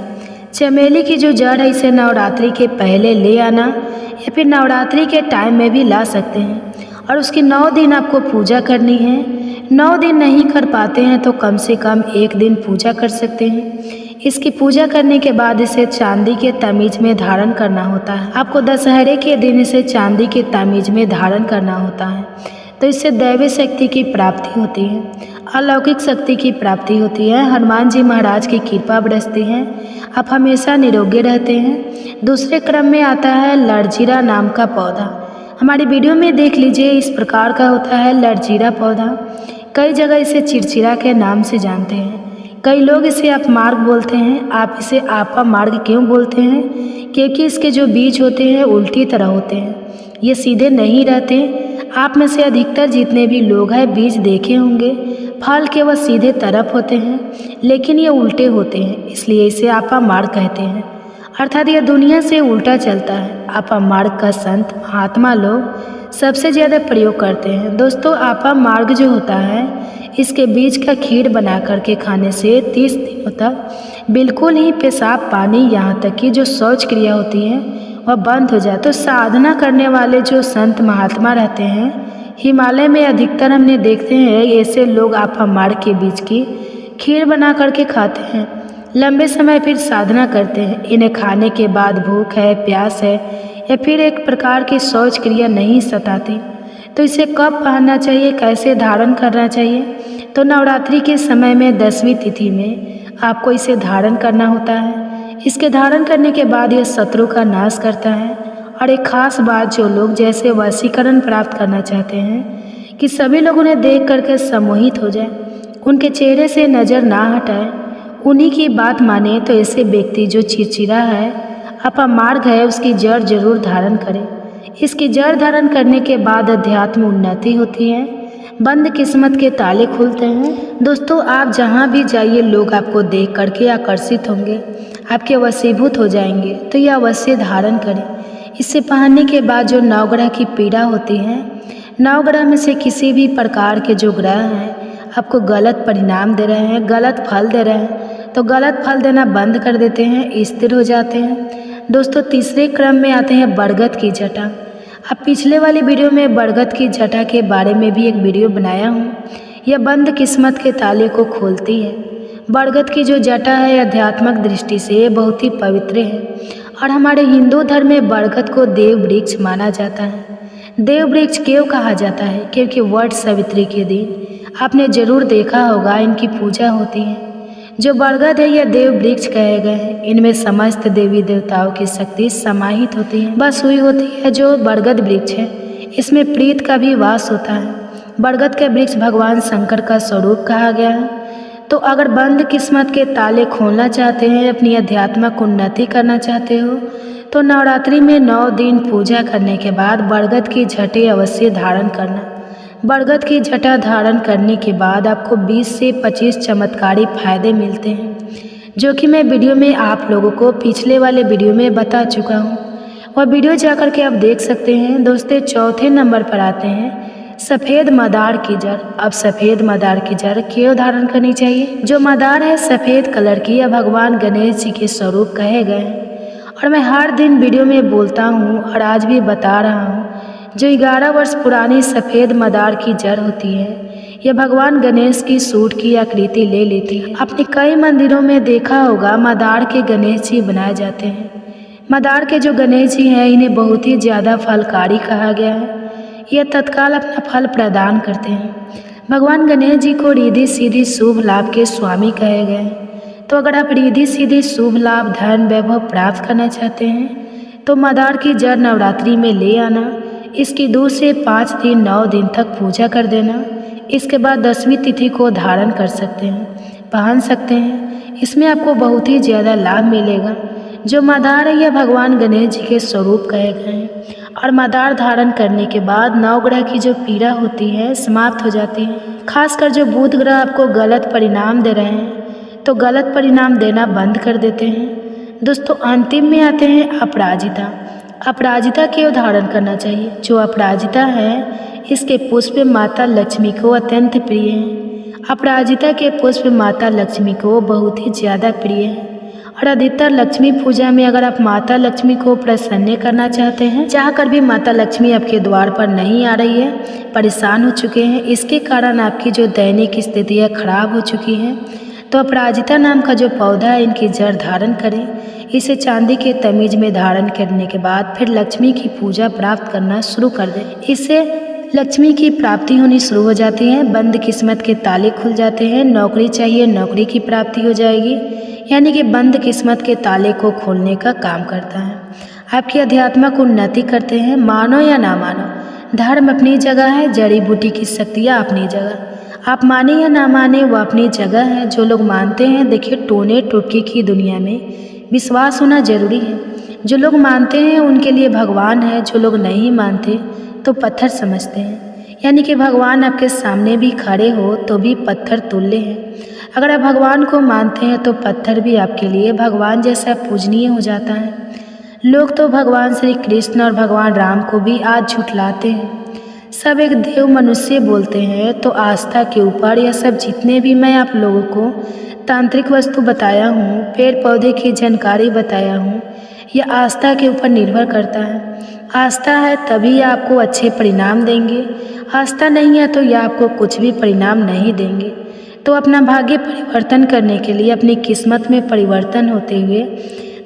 चमेली की जो जड़ है इसे नवरात्रि के पहले ले आना या फिर नवरात्रि के टाइम में भी ला सकते हैं और उसकी 9 दिन आपको पूजा करनी है। 9 दिन नहीं कर पाते हैं तो कम से कम 1 दिन पूजा कर सकते हैं। इसकी पूजा करने के बाद इसे चांदी के तमीज में धारण करना होता है। आपको दशहरे के दिन इसे चांदी के तमीज में धारण करना होता है। तो इससे दैवी शक्ति की प्राप्ति होती है, अलौकिक शक्ति की प्राप्ति होती है, हनुमान जी महाराज की कृपा बरसती है, आप हमेशा निरोगी रहते हैं। दूसरे क्रम में आता है लड़जीरा नाम का पौधा। हमारी वीडियो में देख लीजिए, इस प्रकार का होता है लड़जीरा पौधा। कई जगह इसे चिरचिरा के नाम से जानते हैं, कई लोग इसे आप मार्ग बोलते हैं। आप इसे आपा मार्ग क्यों बोलते हैं? क्योंकि इसके जो बीज होते हैं उल्टी तरह होते हैं, ये सीधे नहीं रहते। आप में से अधिकतर जितने भी लोग हैं बीज देखे होंगे, फल के वह सीधे तरफ होते हैं लेकिन ये उल्टे होते हैं, इसलिए इसे आपा मार्ग कहते हैं। अर्थात यह दुनिया से उल्टा चलता है। आपा मार्ग का संत महात्मा लोग सबसे ज़्यादा प्रयोग करते हैं। दोस्तों, आपा मार्ग जो होता है इसके बीज का खीर बना करके खाने से 30 दिनों तक बिल्कुल ही पेशाब पानी यहाँ तक कि जो शौच क्रिया होती है वह बंद हो जाए। तो साधना करने वाले जो संत महात्मा रहते हैं हिमालय में अधिकतर हमने देखते हैं ऐसे लोग आपा मार्ग के बीज की खीर बना करके खाते हैं, लंबे समय फिर साधना करते हैं। इन्हें खाने के बाद भूख है, प्यास है या फिर एक प्रकार की शौच क्रिया नहीं सताती। तो इसे कब पहनना चाहिए, कैसे धारण करना चाहिए? तो नवरात्रि के समय में 10वीं तिथि में आपको इसे धारण करना होता है। इसके धारण करने के बाद यह शत्रु का नाश करता है। और एक खास बात, जो लोग जैसे वशीकरण प्राप्त करना चाहते हैं कि सभी लोग उन्हें देख करके सम्मोहित हो जाए, उनके चेहरे से नज़र ना हटाए, उन्हीं की बात माने, तो ऐसे व्यक्ति जो चिरचिरा है, आपा मार्ग है, उसकी जड़ जरूर धारण करें। इसकी जड़ धारण करने के बाद अध्यात्म उन्नति होती है, बंद किस्मत के ताले खुलते हैं। दोस्तों, आप जहाँ भी जाइए लोग आपको देख करके आकर्षित होंगे, आपके वशीभूत हो जाएंगे। तो यह अवश्य धारण करें। इसे पहनने के बाद जो नवग्रह की पीड़ा होती है, नवग्रह में से किसी भी प्रकार के जो ग्रह हैं आपको गलत परिणाम दे रहे हैं, गलत फल दे रहे हैं, तो गलत फल देना बंद कर देते हैं, स्थिर हो जाते हैं। दोस्तों, तीसरे क्रम में आते हैं बरगद की जटा। अब पिछले वाली वीडियो में बरगद की जटा के बारे में भी एक वीडियो बनाया हूँ। यह बंद किस्मत के ताले को खोलती है। बरगद की जो जटा है आध्यात्मिक दृष्टि से बहुत ही पवित्र है और हमारे हिंदू धर्म में बरगद को देव वृक्ष माना जाता है। देव वृक्ष क्यों कहा जाता है? क्योंकि वट सावित्री के दिन आपने जरूर देखा होगा इनकी पूजा होती है। जो बरगद है यह देव वृक्ष कहे गए हैं। इनमें समस्त देवी देवताओं की शक्ति समाहित होती है, बस हुई होती है। जो बरगद वृक्ष है इसमें प्रीत का भी वास होता है। बरगद का वृक्ष भगवान शंकर का स्वरूप कहा गया है। तो अगर बंद किस्मत के ताले खोलना चाहते हैं, अपनी आध्यात्मिक उन्नति करना चाहते हो, तो नवरात्रि में 9 दिन पूजा करने के बाद बरगद की जटे अवश्य धारण करना। बरगद की जटा धारण करने के बाद आपको 20 से 25 चमत्कारी फायदे मिलते हैं, जो कि मैं वीडियो में आप लोगों को पिछले वाले वीडियो में बता चुका हूँ। वह वीडियो जाकर के आप देख सकते हैं। दोस्तों, चौथे नंबर पर आते हैं सफ़ेद मदार की जड़। अब सफ़ेद मदार की जड़ क्यों धारण करनी चाहिए? जो मदार है सफ़ेद कलर की, यह भगवान गणेश जी के स्वरूप कहे गए हैं और मैं हर दिन वीडियो में बोलता हूँ और आज भी बता रहा हूँ। जो 11 वर्ष पुरानी सफ़ेद मदार की जड़ होती है यह भगवान गणेश की सूंड की आकृति ले लेती है। आपने कई मंदिरों में देखा होगा मदार के गणेश जी बनाए जाते हैं। मदार के जो गणेश जी हैं इन्हें बहुत ही ज़्यादा फलकारी कहा गया है। यह तत्काल अपना फल प्रदान करते हैं। भगवान गणेश जी को रिद्धि सीधी शुभ लाभ के स्वामी कहे गए हैं। तो अगर आप रिद्धि सीधी शुभ लाभ धन वैभव प्राप्त करना चाहते हैं तो मदार की जड़ नवरात्रि में ले आना। इसकी 2 से 5 दिन 9 दिन तक पूजा कर देना। इसके बाद 10वीं तिथि को धारण कर सकते हैं, पहन सकते हैं। इसमें आपको बहुत ही ज़्यादा लाभ मिलेगा। जो मदार है यह भगवान गणेश जी के स्वरूप कहे गए हैं और मदार धारण करने के बाद नवग्रह की जो पीड़ा होती है समाप्त हो जाती है। खासकर जो बुध ग्रह आपको गलत परिणाम दे रहे हैं तो गलत परिणाम देना बंद कर देते हैं। दोस्तों, अंतिम में आते हैं अपराजिता। अपराजिता के उदाहरण करना चाहिए। जो अपराजिता है, इसके पुष्प माता लक्ष्मी को अत्यंत प्रिय हैं। अपराजिता के पुष्प माता लक्ष्मी को बहुत ही ज़्यादा प्रिय है और अधिकतर लक्ष्मी पूजा में अगर आप माता लक्ष्मी को प्रसन्न करना चाहते हैं, चाहकर भी माता लक्ष्मी आपके द्वार पर नहीं आ रही है, परेशान हो चुके हैं, इसके कारण आपकी जो दैनिक स्थितियाँ खराब हो चुकी हैं, तो अपराजिता नाम का जो पौधा है, इनकी जड़ धारण करें। इसे चांदी के तमीज में धारण करने के बाद फिर लक्ष्मी की पूजा प्राप्त करना शुरू कर दें। इससे लक्ष्मी की प्राप्ति होनी शुरू हो जाती है, बंद किस्मत के ताले खुल जाते हैं। नौकरी चाहिए, नौकरी की प्राप्ति हो जाएगी, यानी कि बंद किस्मत के ताले को खोलने का काम करता है। आपकी आध्यात्मिक उन्नति करते हैं। मानो या ना मानो, धर्म अपनी जगह है, जड़ी बूटी की शक्तियाँ अपनी जगह। आप माने या ना माने, वो अपनी जगह है। जो लोग मानते हैं, देखिए टोने टोटके की दुनिया में विश्वास होना जरूरी है। जो लोग मानते हैं उनके लिए भगवान है, जो लोग नहीं मानते तो पत्थर समझते हैं। यानी कि भगवान आपके सामने भी खड़े हो तो भी पत्थर तुल्य हैं। अगर आप भगवान को मानते हैं तो पत्थर भी आपके लिए भगवान जैसा पूजनीय हो जाता है। लोग तो भगवान श्री कृष्ण और भगवान राम को भी आज झुठलाते हैं। सब एक देव मनुष्य बोलते हैं, तो आस्था के ऊपर यह सब जितने भी मैं आप लोगों को तांत्रिक वस्तु बताया हूँ, पेड़ पौधे की जानकारी बताया हूँ, यह आस्था के ऊपर निर्भर करता है। आस्था है तभी आपको अच्छे परिणाम देंगे, आस्था नहीं है तो यह आपको कुछ भी परिणाम नहीं देंगे। तो अपना भाग्य परिवर्तन करने के लिए, अपनी किस्मत में परिवर्तन होते हुए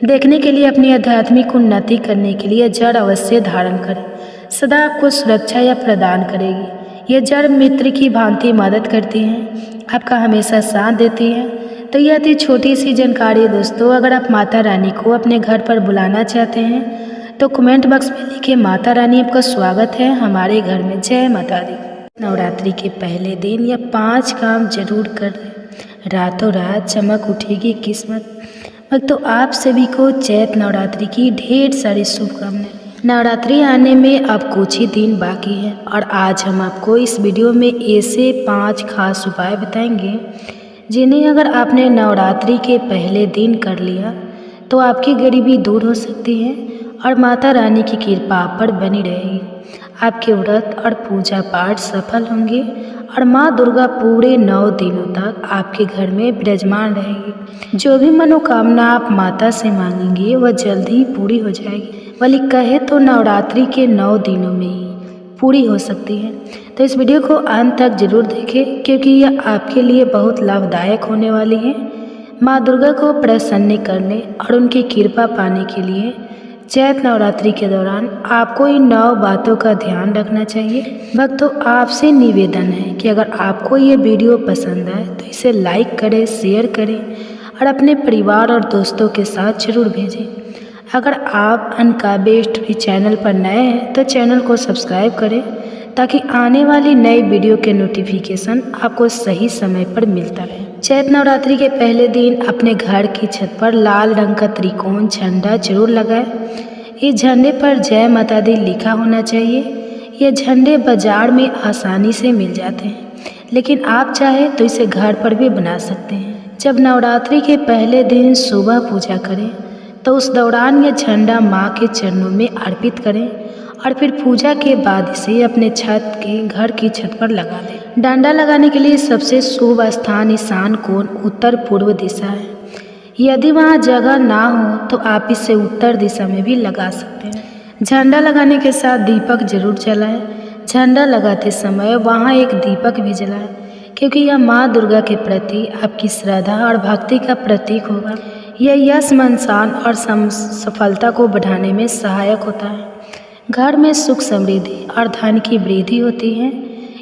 देखने के लिए, अपनी आध्यात्मिक उन्नति करने के लिए जड़ अवश्य धारण करें। सदा आपको सुरक्षा या प्रदान करेगी। यह जड़ मित्र की भांति मदद करती है, आपका हमेशा साथ देती है। तो यह थी छोटी सी जानकारी दोस्तों। अगर आप माता रानी को अपने घर पर बुलाना चाहते हैं तो कमेंट बॉक्स में लिखिए, माता रानी आपका स्वागत है हमारे घर में, जय माता दी। नवरात्रि के पहले दिन यह 5 काम जरूर कर लें, रातों रात चमक उठेगी किस्मत। तो आप सभी को चैत्र नवरात्रि की ढेर सारी शुभकामनाएं। नवरात्रि आने में अब कुछ ही दिन बाकी है और आज हम आपको इस वीडियो में ऐसे 5 खास उपाय बताएंगे जिन्हें अगर आपने नवरात्रि के पहले दिन कर लिया तो आपकी गरीबी दूर हो सकती है और माता रानी की कृपा आप पर बनी रहेगी। आपके व्रत और पूजा पाठ सफल होंगे और माँ दुर्गा पूरे 9 दिनों तक आपके घर में विराजमान रहेगी। जो भी मनोकामना आप माता से मांगेंगे वह जल्द ही पूरी हो जाएगी, बल्कि कहे तो नवरात्रि के 9 दिनों में ही पूरी हो सकती है। तो इस वीडियो को अंत तक जरूर देखें, क्योंकि यह आपके लिए बहुत लाभदायक होने वाली है। माँ दुर्गा को प्रसन्न करने और उनकी कृपा पाने के लिए चैत्र नवरात्रि के दौरान आपको इन 9 बातों का ध्यान रखना चाहिए। भक्तों, आपसे निवेदन है कि अगर आपको ये वीडियो पसंद आए तो इसे लाइक करें, शेयर करें और अपने परिवार और दोस्तों के साथ जरूर भेजें। अगर आप अनकाव्य स्टोरी चैनल पर नए हैं तो चैनल को सब्सक्राइब करें ताकि आने वाली नई वीडियो के नोटिफिकेशन आपको सही समय पर मिलता रहे। चैत्र नवरात्रि के पहले दिन अपने घर की छत पर लाल रंग का त्रिकोण झंडा जरूर लगाएं। इस झंडे पर जय माता दी लिखा होना चाहिए। ये झंडे बाजार में आसानी से मिल जाते हैं, लेकिन आप चाहे तो इसे घर पर भी बना सकते हैं। जब नवरात्रि के पहले दिन सुबह पूजा करें तो उस दौरान ये झंडा माँ के चरणों में अर्पित करें और फिर पूजा के बाद इसे अपने घर की छत पर लगा दें। डांडा लगाने के लिए सबसे शुभ स्थान ईशान कोण उत्तर पूर्व दिशा है। यदि वहाँ जगह ना हो तो आप इसे उत्तर दिशा में भी लगा सकते हैं। झंडा लगाने के साथ दीपक जरूर जलाएं। झंडा लगाते समय वहाँ एक दीपक भी जलाएं, क्योंकि यह माँ दुर्गा के प्रति आपकी श्रद्धा और भक्ति का प्रतीक होगा। यह यश, मनसान और सफलता को बढ़ाने में सहायक होता है। घर में सुख, समृद्धि और धन की वृद्धि होती है।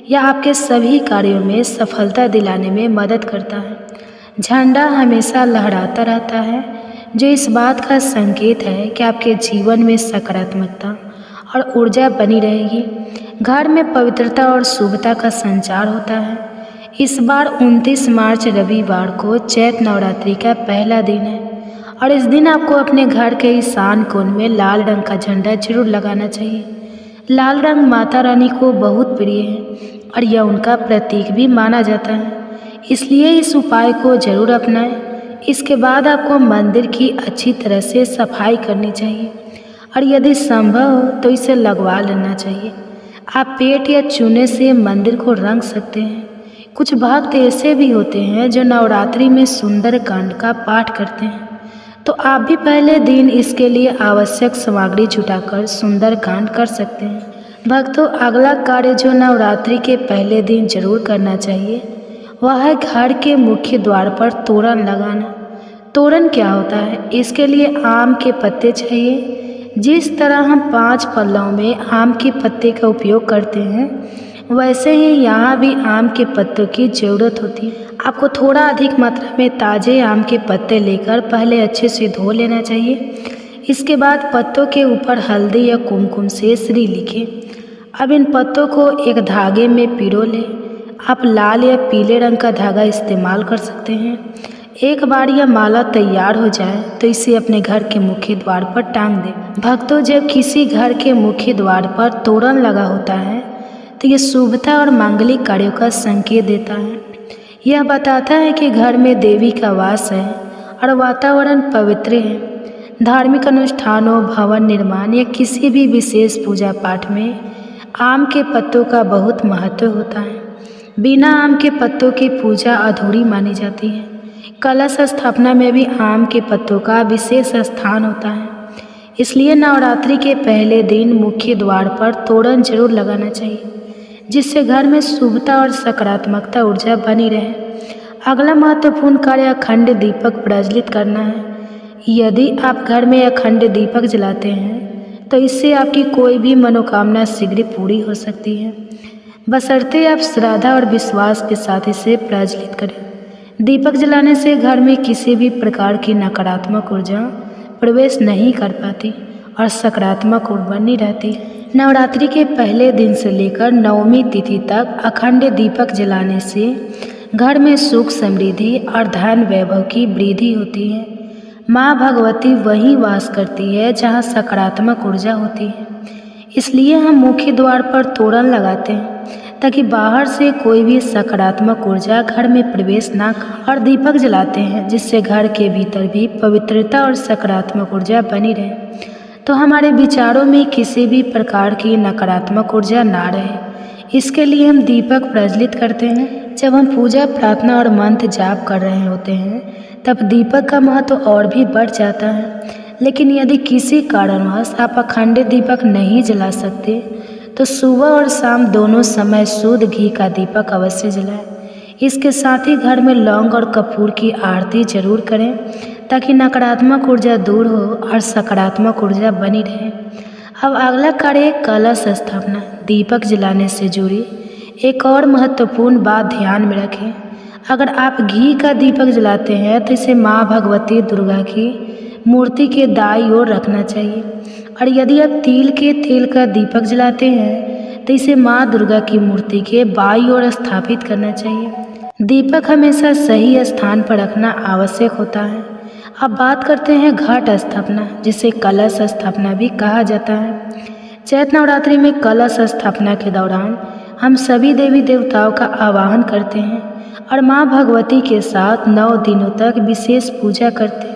यह आपके सभी कार्यों में सफलता दिलाने में मदद करता है। झंडा हमेशा लहराता रहता है, जो इस बात का संकेत है कि आपके जीवन में सकारात्मकता और ऊर्जा बनी रहेगी। घर में पवित्रता और शुभता का संचार होता है। इस बार 29 मार्च रविवार को चैत्र नवरात्रि का पहला दिन है और इस दिन आपको अपने घर के ईशान कोण में लाल रंग का झंडा जरूर लगाना चाहिए। लाल रंग माता रानी को बहुत प्रिय है और यह उनका प्रतीक भी माना जाता है, इसलिए इस उपाय को जरूर अपनाएं। इसके बाद आपको मंदिर की अच्छी तरह से सफाई करनी चाहिए और यदि संभव हो तो इसे लगवा लेना चाहिए। आप पेंट या चूने से मंदिर को रंग सकते हैं। कुछ भक्त ऐसे भी होते हैं जो नवरात्रि में सुंदरकांड का पाठ करते हैं, तो आप भी पहले दिन इसके लिए आवश्यक सामग्री जुटाकर सुंदरकांड कर सकते हैं। भक्तों, अगला कार्य जो नवरात्रि के पहले दिन जरूर करना चाहिए वह है घर के मुख्य द्वार पर तोरण लगाना। तोरण क्या होता है? इसके लिए आम के पत्ते चाहिए। जिस तरह हम 5 पल्लव में आम के पत्ते का उपयोग करते हैं, वैसे ही यहाँ भी आम के पत्तों की ज़रूरत होती है। आपको थोड़ा अधिक मात्रा में ताज़े आम के पत्ते लेकर पहले अच्छे से धो लेना चाहिए। इसके बाद पत्तों के ऊपर हल्दी या कुमकुम से श्री लिखें। अब इन पत्तों को एक धागे में पिरो लें। आप लाल या पीले रंग का धागा इस्तेमाल कर सकते हैं। एक बार यह माला तैयार हो जाए तो इसे अपने घर के मुख्य द्वार पर टांग दें। भक्तों, जब किसी घर के मुख्य द्वार पर तोरण लगा होता है तो यह शुभता और मांगलिक कार्यों का संकेत देता है। यह बताता है कि घर में देवी का वास है और वातावरण पवित्र है। धार्मिक अनुष्ठानों, भवन निर्माण या किसी भी विशेष पूजा पाठ में आम के पत्तों का बहुत महत्व होता है। बिना आम के पत्तों की पूजा अधूरी मानी जाती है। कलश स्थापना में भी आम के पत्तों का विशेष स्थान होता है। इसलिए नवरात्रि के पहले दिन मुख्य द्वार पर तोरण जरूर लगाना चाहिए, जिससे घर में शुभता और सकारात्मकता ऊर्जा बनी रहे। अगला महत्वपूर्ण कार्य अखंड दीपक प्रज्वलित करना है। यदि आप घर में अखंड दीपक जलाते हैं तो इससे आपकी कोई भी मनोकामना शीघ्र पूरी हो सकती है, बशर्ते आप श्रद्धा और विश्वास के साथ इसे प्रज्वलित करें। दीपक जलाने से घर में किसी भी प्रकार की नकारात्मक ऊर्जा प्रवेश नहीं कर पाती और सकारात्मक ऊर्जा बनी रहती। नवरात्रि के पहले दिन से लेकर नवमी तिथि तक अखंड दीपक जलाने से घर में सुख, समृद्धि और धन वैभव की वृद्धि होती है। माँ भगवती वहीं वास करती है जहाँ सकारात्मक ऊर्जा होती है। इसलिए हम मुख्य द्वार पर तोरण लगाते हैं ताकि बाहर से कोई भी सकारात्मक ऊर्जा घर में प्रवेश ना कर, और दीपक जलाते हैं जिससे घर के भीतर भी पवित्रता और सकारात्मक ऊर्जा बनी रहे, तो हमारे विचारों में किसी भी प्रकार की नकारात्मक ऊर्जा ना रहे। इसके लिए हम दीपक प्रज्वलित करते हैं। जब हम पूजा, प्रार्थना और मंत्र जाप कर रहे होते हैं तब दीपक का महत्व और भी बढ़ जाता है। लेकिन यदि किसी कारणवश आप अखंड दीपक नहीं जला सकते तो सुबह और शाम दोनों समय शुद्ध घी का दीपक अवश्य जलाएं। इसके साथ ही घर में लौंग और कपूर की आरती जरूर करें ताकि नकारात्मक ऊर्जा दूर हो और सकारात्मक ऊर्जा बनी रहे। अब अगला कार्य कलश स्थापना। दीपक जलाने से जुड़ी एक और महत्वपूर्ण बात ध्यान में रखें। अगर आप घी का दीपक जलाते हैं तो इसे माँ भगवती दुर्गा की मूर्ति के दाईं ओर रखना चाहिए, और यदि आप तिल के तेल का दीपक जलाते हैं तो इसे माँ दुर्गा की मूर्ति के बाईं ओर स्थापित करना चाहिए। दीपक हमेशा सही स्थान पर रखना आवश्यक होता है। अब बात करते हैं घट स्थापना, जिसे कलश स्थापना भी कहा जाता है। चैत्र नवरात्रि में कलश स्थापना के दौरान हम सभी देवी देवताओं का आवाहन करते हैं और माँ भगवती के साथ 9 दिनों तक विशेष पूजा करते हैं।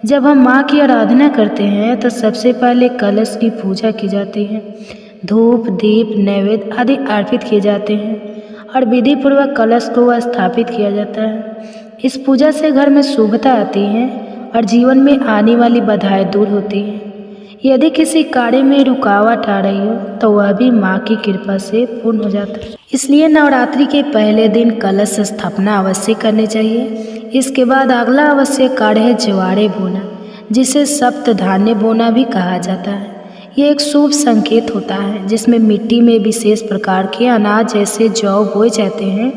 जब हम माँ की आराधना करते हैं तो सबसे पहले कलश की पूजा की जाती है। धूप, दीप, नैवेद्य आदि अर्पित किए जाते हैं और विधि पूर्वक कलश को स्थापित किया जाता है। इस पूजा से घर में शुभता आती है और जीवन में आने वाली बाधाएं दूर होती हैं। यदि किसी कार्य में रुकावट आ रही हो तो वह भी माँ की कृपा से पूर्ण हो जाता है। इसलिए नवरात्रि के पहले दिन कलश स्थापना अवश्य करनी चाहिए। इसके बाद अगला आवश्यक कार्य है ज्वारे बोना, जिसे सप्त धान्य बोना भी कहा जाता है। ये एक शुभ संकेत होता है जिसमें मिट्टी में विशेष प्रकार के अनाज जैसे जौ बोए जाते हैं।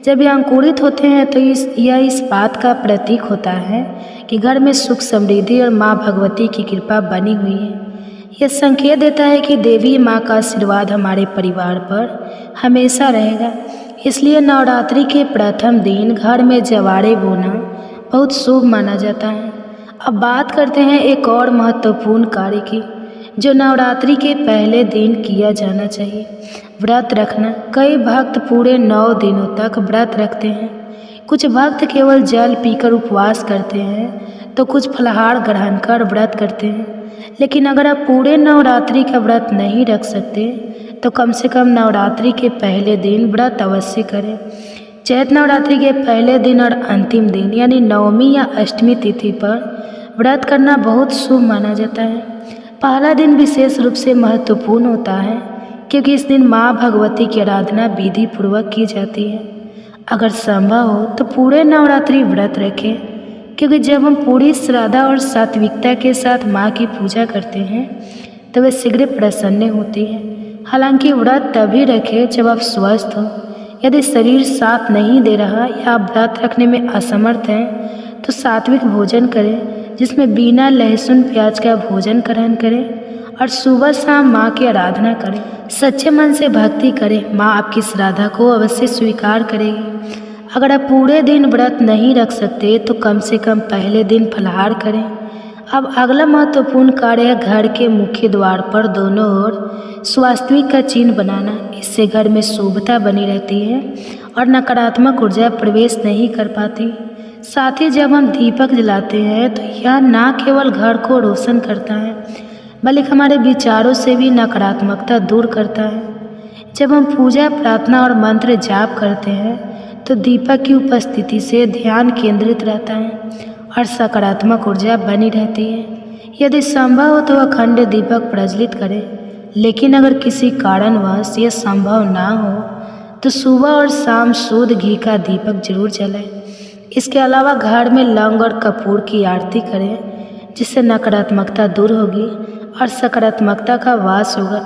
जब ये अंकुरित होते हैं तो यह इस बात का प्रतीक होता है कि घर में सुख, समृद्धि और माँ भगवती की कृपा बनी हुई है। यह संकेत देता है कि देवी माँ का आशीर्वाद हमारे परिवार पर हमेशा रहेगा। इसलिए नवरात्रि के प्रथम दिन घर में जवारे बोना बहुत शुभ माना जाता है। अब बात करते हैं एक और महत्वपूर्ण कार्य की, जो नवरात्रि के पहले दिन किया जाना चाहिए, व्रत रखना। कई भक्त पूरे 9 दिनों तक व्रत रखते हैं। कुछ भक्त केवल जल पीकर उपवास करते हैं तो कुछ फलाहार ग्रहण कर व्रत करते हैं। लेकिन अगर आप पूरे नवरात्रि का व्रत नहीं रख सकते तो कम से कम नवरात्रि के पहले दिन व्रत अवश्य करें। चैत्र नवरात्रि के पहले दिन और अंतिम दिन यानी नवमी या अष्टमी तिथि पर व्रत करना बहुत शुभ माना जाता है। पहला दिन विशेष रूप से महत्वपूर्ण होता है क्योंकि इस दिन माँ भगवती की आराधना विधि पूर्वक की जाती है। अगर संभव हो तो पूरे नवरात्रि व्रत रखें, क्योंकि जब हम पूरी श्रद्धा और सात्विकता के साथ माँ की पूजा करते हैं तो वे शीघ्र प्रसन्न होती है। हालांकि व्रत तभी रखें जब आप स्वस्थ हो। यदि शरीर साथ नहीं दे रहा या आप व्रत रखने में असमर्थ हैं तो सात्विक भोजन करें, जिसमें बिना लहसुन प्याज का भोजन ग्रहण करें और सुबह शाम माँ की आराधना करें। सच्चे मन से भक्ति करें, माँ आपकी श्रद्धा को अवश्य स्वीकार करेगी। अगर आप पूरे दिन व्रत नहीं रख सकते तो कम से कम पहले दिन फलाहार करें। अब अगला महत्वपूर्ण कार्य है घर के मुख्य द्वार पर दोनों ओर स्वास्तिक का चिन्ह बनाना। इससे घर में शुभता बनी रहती है और नकारात्मक ऊर्जा प्रवेश नहीं कर पाती। साथ ही जब हम दीपक जलाते हैं तो यह न केवल घर को रोशन करता है बल्कि हमारे विचारों से भी नकारात्मकता दूर करता है। जब हम पूजा प्रार्थना और मंत्र जाप करते हैं तो दीपक की उपस्थिति से ध्यान केंद्रित रहता है और सकारात्मक ऊर्जा बनी रहती है। यदि संभव हो तो अखंड दीपक प्रज्वलित करें, लेकिन अगर किसी कारणवश यह संभव ना हो तो सुबह और शाम शुद्ध घी का दीपक जरूर जलाएं। इसके अलावा घर में लौंग और कपूर की आरती करें, जिससे नकारात्मकता दूर होगी और सकारात्मकता का वास होगा।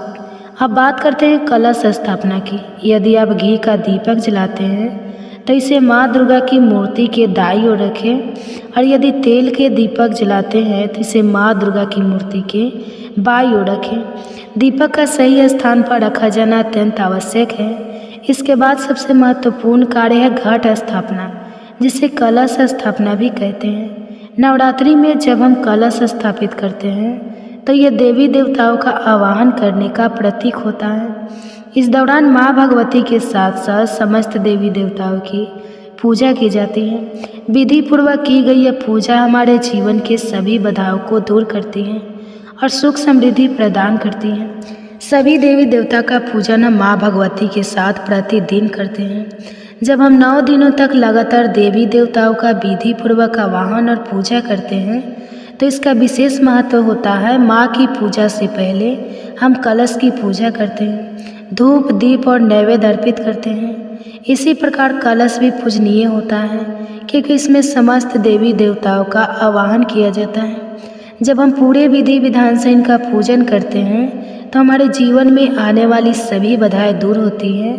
अब बात करते हैं कलश स्थापना की। यदि आप घी का दीपक जलाते हैं तो इसे माँ दुर्गा की मूर्ति के दाईं ओर रखें और यदि तेल के दीपक जलाते हैं तो इसे माँ दुर्गा की मूर्ति के बाईं ओर रखें। दीपक का सही स्थान पर रखा जाना अत्यंत आवश्यक है। इसके बाद सबसे महत्वपूर्ण कार्य है घट स्थापना, जिसे कलश स्थापना भी कहते हैं। नवरात्रि में जब हम कलश स्थापित करते हैं तो यह देवी देवताओं का आवाहन करने का प्रतीक होता है। इस दौरान माँ भगवती के साथ साथ समस्त देवी देवताओं की पूजा की जाती है। विधि पूर्वक की गई यह पूजा हमारे जीवन के सभी बाधाओं को दूर करती है और सुख समृद्धि प्रदान करती है। सभी देवी देवता का पूजन हम माँ भगवती के साथ प्रतिदिन करते हैं। जब हम 9 दिनों तक लगातार देवी देवताओं का विधि पूर्वक आवाहन और पूजा करते हैं तो इसका विशेष महत्व होता है। माँ की पूजा से पहले हम कलश की पूजा करते हैं, धूप दीप और नैवेद्य अर्पित करते हैं। इसी प्रकार कलश भी पूजनीय होता है क्योंकि इसमें समस्त देवी देवताओं का आवाहन किया जाता है। जब हम पूरे विधि विधान से इनका पूजन करते हैं तो हमारे जीवन में आने वाली सभी बाधाएं दूर होती हैं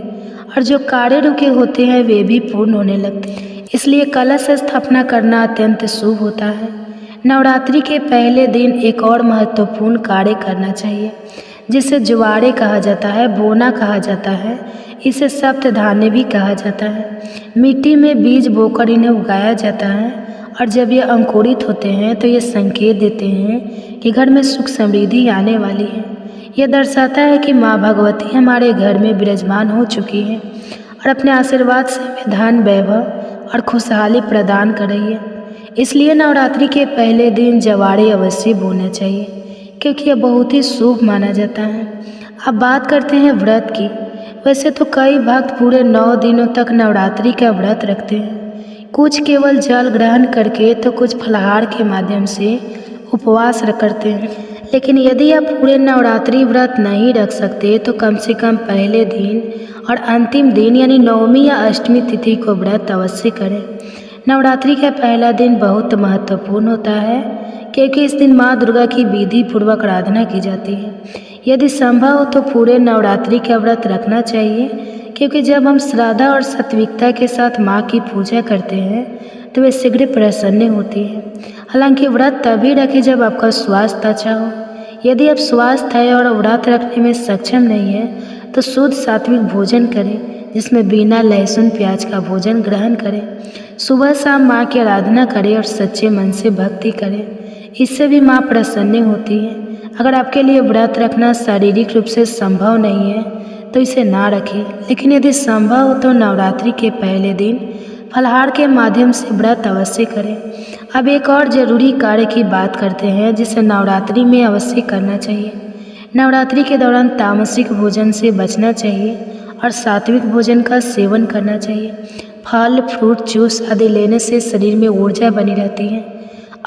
और जो कार्य रुके होते हैं वे भी पूर्ण होने लगते हैं। इसलिए कलश स्थापना करना अत्यंत शुभ होता है। नवरात्रि के पहले दिन एक और महत्वपूर्ण कार्य करना चाहिए, जिसे जुवाड़े कहा जाता है, बोना कहा जाता है। इसे सप्त धान्य भी कहा जाता है। मिट्टी में बीज बोकर इन्हें उगाया जाता है और जब ये अंकुरित होते हैं तो ये संकेत देते हैं कि घर में सुख समृद्धि आने वाली है। यह दर्शाता है कि माँ भगवती हमारे घर में विराजमान हो चुकी है और अपने आशीर्वाद से हमें धन वैभव और खुशहाली प्रदान कर रही है। इसलिए नवरात्रि के पहले दिन जवाड़े अवश्य बोना चाहिए क्योंकि यह बहुत ही शुभ माना जाता है। अब बात करते हैं व्रत की। वैसे तो कई भक्त पूरे 9 दिनों तक नवरात्रि का व्रत रखते हैं, कुछ केवल जल ग्रहण करके तो कुछ फलाहार के माध्यम से उपवास करते हैं। लेकिन यदि आप पूरे नवरात्रि व्रत नहीं रख सकते तो कम से कम पहले दिन और अंतिम दिन यानी नवमी या अष्टमी तिथि को व्रत अवश्य करें। नवरात्रि का पहला दिन बहुत महत्वपूर्ण होता है क्योंकि इस दिन माँ दुर्गा की विधि पूर्वक आराधना की जाती है। यदि संभव हो तो पूरे नवरात्रि का व्रत रखना चाहिए क्योंकि जब हम श्रद्धा और सात्विकता के साथ माँ की पूजा करते हैं तो वे शीघ्र प्रसन्न होती है। हालांकि व्रत तभी रखें जब आपका स्वास्थ्य अच्छा हो। यदि आप स्वस्थ है और व्रत रखने में सक्षम नहीं है तो शुद्ध सात्विक भोजन करें, जिसमें बिना लहसुन प्याज का भोजन ग्रहण करें। सुबह शाम माँ की आराधना करें और सच्चे मन से भक्ति करें, इससे भी माँ प्रसन्न होती है। अगर आपके लिए व्रत रखना शारीरिक रूप से संभव नहीं है तो इसे ना रखें, लेकिन यदि संभव हो तो नवरात्रि के पहले दिन फलाहार के माध्यम से व्रत अवश्य करें। अब एक और ज़रूरी कार्य की बात करते हैं जिसे नवरात्रि में अवश्य करना चाहिए। नवरात्रि के दौरान तामसिक भोजन से बचना चाहिए और सात्विक भोजन का सेवन करना चाहिए। फल, फ्रूट, जूस आदि लेने से शरीर में ऊर्जा बनी रहती है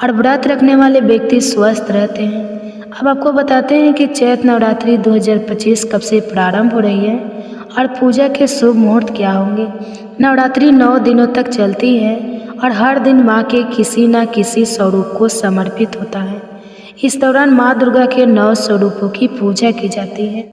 और व्रत रखने वाले व्यक्ति स्वस्थ रहते हैं। अब आपको बताते हैं कि चैत्र नवरात्रि 2025 कब से प्रारंभ हो रही है और पूजा के शुभ मुहूर्त क्या होंगे। नवरात्रि 9 दिनों तक चलती है और हर दिन माँ के किसी न किसी स्वरूप को समर्पित होता है। इस दौरान माँ दुर्गा के 9 स्वरूपों की पूजा की जाती है।